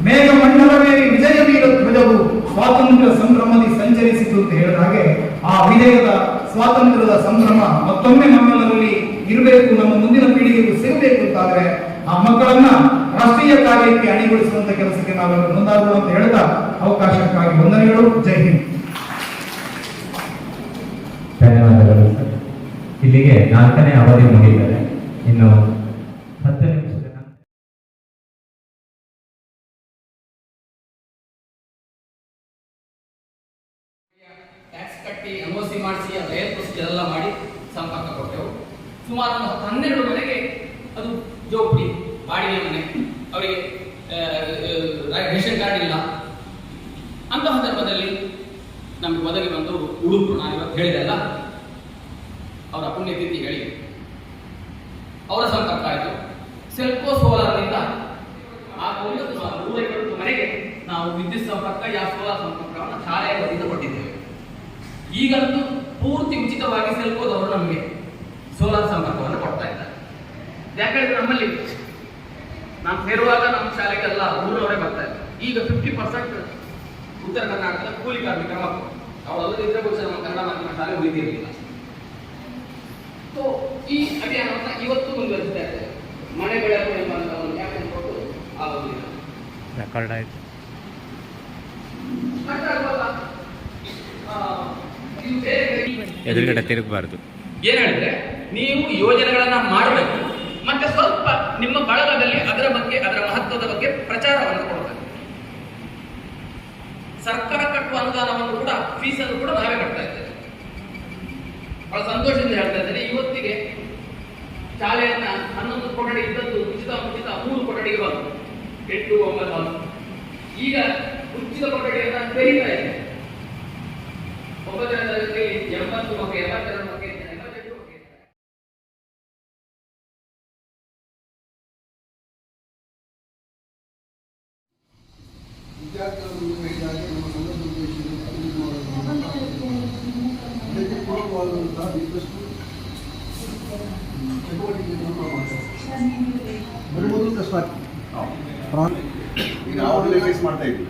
Speaker 1: ಮೇಘ ಮಂಡಲವೇರಿ ವಿಜಯ ವೀರ ಧ್ವಜವು ಸ್ವಾತಂತ್ರ್ಯ ಸಂಭ್ರಮದಿ ಸಂಚರಿಸಿತು ಅಂತ ಹೇಳಿದ ಹಾಗೆ ಆ ವಿಜಯದ ಸ್ವಾತಂತ್ರ್ಯದ ಸಂಭ್ರಮ ಮತ್ತೊಮ್ಮೆ ನಮ್ಮೆಲ್ಲರಲ್ಲಿ ಇರಬೇಕು, ನಮ್ಮ ಮುಂದಿನ ಪೀಳಿಗೆಗೂ ಸಿಗಬೇಕು ಅಂತಾದ್ರೆ ಆ ಮಕ್ಕಳನ್ನ ರಾಷ್ಟ್ರೀಯ ಕಾರ್ಯಕ್ಕೆ ಅಣಿಗೊಳಿಸುವಂತ ಕೆಲಸಕ್ಕೆ ನಾವೆಲ್ಲರೂ ಮುಂದಾಗೋಣ ಅಂತ ಹೇಳ್ತಾ ಅವಕಾಶಕ್ಕಾಗಿ ವಂದನೆಗಳು. ಜೈ ಹಿಂದ್.
Speaker 2: ಧನ್ಯವಾದಗಳು ಸರ್. ಇಲ್ಲಿಗೆ 4ನೇ ಅವಧಿ ಮುಗಿದರೆ ಇನ್ನು 10 ನಿಮಿಷದ
Speaker 3: ಟ್ಯಾಕ್ಸ್ ಕಟ್ಟಿ NOC ಮಾಡಿಸಿ ರೇಲ್ ಪ್ರೊಸೀಜರ್ ಎಲ್ಲ ಮಾಡಿ ಸಂಪರ್ಕ ಕೊಟ್ಟೆವು. ಸುಮಾರು 12 ಮನೆಗೆ ಅದು ಜೋಪಡಿ ಬಾಡಿಗೆ ಮನೆ, ಅವರಿಗೆ ರೇಷನ್ ಕಾರ್ಡ್ ಇಲ್ಲ ಅಂತ ಸಂದರ್ಭದಲ್ಲಿ ನಮಗೆ ಒದಗಿ ಬಂದು ಉಡುಪು, ನಾನು ಇವತ್ತು ಹೇಳಿದೆ ಅಲ್ಲ, ಅವರ ಪುಣ್ಯತಿಥಿ ಹೇಳಿ ಅವರ ಸಂಪರ್ಕ ಆಯಿತು. ಸೆಲ್ಕೋ ಸೋಲಾರ್ನಿಂದ ಆ 150 ಮನೆಗೆ ನಾವು ವಿದ್ಯುತ್ ಸಂಪರ್ಕ ಸೋಲಾರ್ ಸಂಪರ್ಕವನ್ನು ಶಾಲೆಯ ವತಿಯಿಂದ ಕೊಟ್ಟಿದ್ದೇವೆ. ಈಗಂತೂ ಪೂರ್ತಿ ಉಚಿತವಾಗಿ ಸೆಲ್ಕೋದವರು ನಮಗೆ ಸೋಲಾರ್ ಸಂಪರ್ಕವನ್ನು ಕೊಡ್ತಾ ಇದ್ದಾರೆ. ಯಾಕಂದ್ರೆ ನಮ್ಮಲ್ಲಿ ನಾನು ಸೇರುವಾಗ ನಮ್ಮ ಶಾಲೆಗೆಲ್ಲ ಊರವರೇ ಬರ್ತಾ ಇದ್ದಾರೆ. ಈಗ 50% ಉತ್ತರ ಕರ್ನಾಟಕದ ಕೂಲಿ ಕಾರ್ಮಿಕರ ಮಕ್ಕಳು, ಅವರಲ್ಲದಿದ್ದರೆ ಬಹುಶಃ ನಮ್ಮ ಕನ್ನಡ ಮಾಧ್ಯಮ ಶಾಲೆ ಉಳಿದಿರಲಿಲ್ಲ. ಸೊ ಈ ಅಭಿಯಾನವನ್ನು ಇವತ್ತು ಮುಂದುವರಿಸ್ತಾ ಇದ್ದೇವೆ. ಮನೆ ಬೆಳಕು ಎಂಬಂತಹ ಒಂದು ಕ್ಯಾಂಪೇನ್ ಕೊಟ್ಟು ಆಗೋದಿಲ್ಲ.
Speaker 2: ರೆಕಾರ್ಡ್ ಆಯ್ತು. ಎದುರುಗಡೆ ತಿರುಗಬಾರ್ದು.
Speaker 3: ಏನ್ ಹೇಳಿದ್ರೆ, ನೀವು ಯೋಜನೆಗಳನ್ನ ಮಾಡಬೇಕು, ಮತ್ತೆ ಸ್ವಲ್ಪ ನಿಮ್ಮ ಬಳಗದಲ್ಲಿ ಅದರ ಬಗ್ಗೆ, ಅದರ ಮಹತ್ವದ ಬಗ್ಗೆ ಪ್ರಚಾರವನ್ನು ಕೊಡಬೇಕು. ಸರ್ಕಾರ ಕಟ್ಟುವ ಅನುದಾನವನ್ನು ಕೂಡ, ಫೀಸನ್ನು ಕೂಡ ನಾವೇ ಕಟ್ತಾ ಇದ್ದೇವೆ. ಬಹಳ ಸಂತೋಷದಿಂದ ಹೇಳ್ತಾ ಇದ್ದೇನೆ. ಇವತ್ತಿಗೆ ಶಾಲೆಯನ್ನ 11 ಕೊಠಡಿ ಇದ್ದದ್ದು ಉಚಿತ 3 ಕೊಠಡಿಗೆ ಬಂತು, 8, 9 ಬಂತು. ಈಗ ಉಚಿತ ಕೊಠಡಿಯನ್ನ ತೆರೀತಾ ಇದೆ. 9ನೇ ತರಗತಿಯಲ್ಲಿ 80 ಮಕ್ಕಳು, 82 ಮಕ್ಕಳು, 88 ಮಕ್ಕಳು.
Speaker 4: ವಿದ್ಯಾರ್ಥಿಗಳನ್ನು ಹೇಳಿದಾಗ ನಮ್ಮ ಸಂಘದ ಉದ್ದೇಶ ಪೂರ್ವವಾದಂತಹ ಇನ್ನಷ್ಟು ಚಟುವಟಿಕೆಗಳನ್ನು ನಾವು ಮಾಡ್ತೇವೆ. ಬರ್ಬೋದು ಕಷ್ಟ
Speaker 5: ಈಗ ನಾವು ಫೇಸ್ ಮಾಡ್ತಾ ಇದ್ವಿ.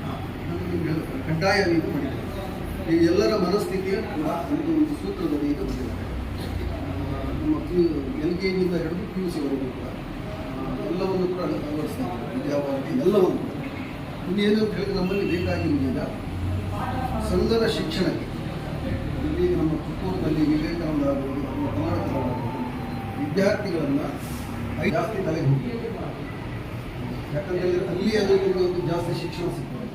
Speaker 4: ಕಡ್ಡಾಯ ಇದು ಮಾಡಿದೆ. ಈಗ ಎಲ್ಲರ ಮನಸ್ಥಿತಿ ಕೂಡ ಒಂದು ಸೂತ್ರದಲ್ಲಿ ಈಗ ಬಂದಿದೆ. ನಮ್ಮ LKG-ಯಿಂದ ಹಿಡಿದು PUC ವರೆಗೂ ಕೂಡ ಎಲ್ಲವನ್ನು ಕೂಡ ಅಳವಡಿಸ್ತಾರೆ. ವಿದ್ಯಾಭ್ಯಾಸ ಎಲ್ಲವನ್ನು ಕೂಡ ಇನ್ನೇನು ಅಂತ ಹೇಳಿದ್ರೆ ನಮ್ಮಲ್ಲಿ ಬೇಕಾಗಿರುವುದಿಲ್ಲ ಸಂಘದ ಶಿಕ್ಷಣಕ್ಕೆ. ಇಲ್ಲಿ ನಮ್ಮ ಪುತ್ತೂರಿನಲ್ಲಿ ವಿವೇಕಾನಂದ ಆಗಬಹುದು ಅಥವಾ ಕರ್ನಾಟಕದಲ್ಲಾಗಬಹುದು ವಿದ್ಯಾರ್ಥಿಗಳನ್ನು ಜಾಸ್ತಿ ತಲೆಗೆ ಹೋಗಿ, ಯಾಕಂದರೆ ಅಲ್ಲಿ ಅದಕ್ಕೆ ಒಂದು ಜಾಸ್ತಿ ಶಿಕ್ಷಣ ಸಿಗ್ತದೆ.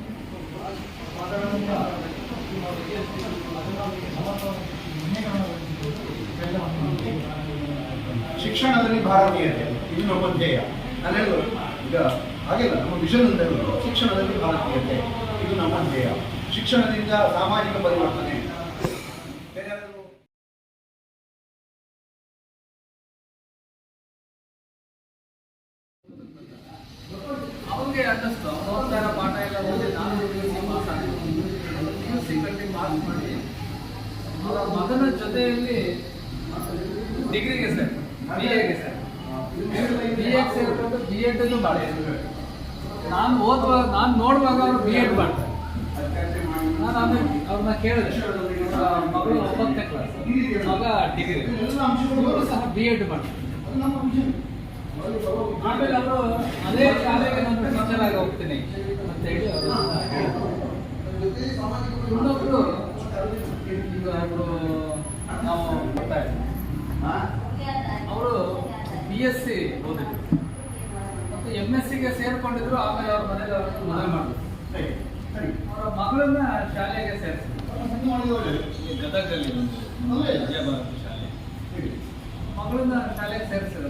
Speaker 5: ಶಿಕ್ಷಣದಲ್ಲಿ ಭಾರತೀಯತೆ ಇದು ನಮ್ಮ ಧ್ಯೇಯ. ನಾನು ಹೇಳೋದು ಈಗ ಹಾಗೆಲ್ಲ ನಮ್ಮ ವಿಷನ್ ಅಂತ ಹೇಳೋದು, ಶಿಕ್ಷಣದಲ್ಲಿ ಭಾರತೀಯತೆ ಇದು ನಮ್ಮ ಧ್ಯೇಯ. ಶಿಕ್ಷಣದಿಂದ ಸಾಮಾಜಿಕ ಪರಿವರ್ತನೆ.
Speaker 3: ಅವನಿಗೆ ಅನ್ನಿಸ್ತು ಓದ್ತಾರ ಪಾಠ ಎಲ್ಲ ಓದಿ ನಾನು PUC ಕಟ್ಟಿ ಪಾಸ್ ಮಾಡಿ ಅವರ ಮಗನ ಜೊತೆಯಲ್ಲಿ ಡಿಗ್ರಿಗೆ ಸರ್, BA-ಗೆ ಸರ್, BA-ಗೆ ಸೇರ್ಕೊಂಡು B.Ed ಮಾಡಿ. ನಾನು ಓದುವಾಗ, ನಾನು ನೋಡುವಾಗ ಅವರು B.Ed ಮಾಡ್ತಾರೆ. ನಾನು ಆಮೇಲೆ ಅವ್ರನ್ನ ಕೇಳಿದೆ, ಮಗಳು 9ನೇ ಕ್ಲಾಸ್, ಮಗ ಡಿಗ್ರಿ, ಇವರು ಸಹ B.Ed ಮಾಡ್ತಾರೆ. ಆಮೇಲೆ ಅವರು ಅದೇ ಶಾಲೆಗೆ ನಾನು ಟೀಚರ್ ಆಗಿ ಹೋಗ್ತೀನಿ ಅಂತ ಹೇಳಿ ಅವರು
Speaker 4: ಜೊತೆಗೆ ಸಾಮಾಜಿಕ
Speaker 3: ಇನ್ನೊಬ್ರು ಈಗ ಅವರು ನಾವು ಬರ್ತಾ ಇದ್ದೀವಿ ಅವರು BSc ಓದಿದ್ರು ಮತ್ತು MScಗೆ ಸೇರ್ಕೊಂಡಿದ್ರು. ಆಮೇಲೆ ಅವ್ರ ಮನೇಲಿ ಅವ್ರನ್ನ ಮದುವೆ ಮಾಡಿದ್ರು.
Speaker 5: ಸರಿ ಸರಿ
Speaker 3: ಅವರ ಮಗಳನ್ನ ಶಾಲೆಗೆ ಸೇರಿಸಿದ್ರು.
Speaker 5: ಇದು ಮಾಡಿದ್ರೆ ಒಳ್ಳೆಯದು.
Speaker 3: ಗದಗದಲ್ಲಿ ಒಂದು
Speaker 5: ಒಳ್ಳೆಯದು.
Speaker 3: ವಿದ್ಯಾಭಾರತಿ ಶಾಲೆ
Speaker 5: ಹೇಳಿ.
Speaker 3: ಮಗಳನ್ನ ಶಾಲೆಗೆ ಸೇರಿಸಿದ್ರು.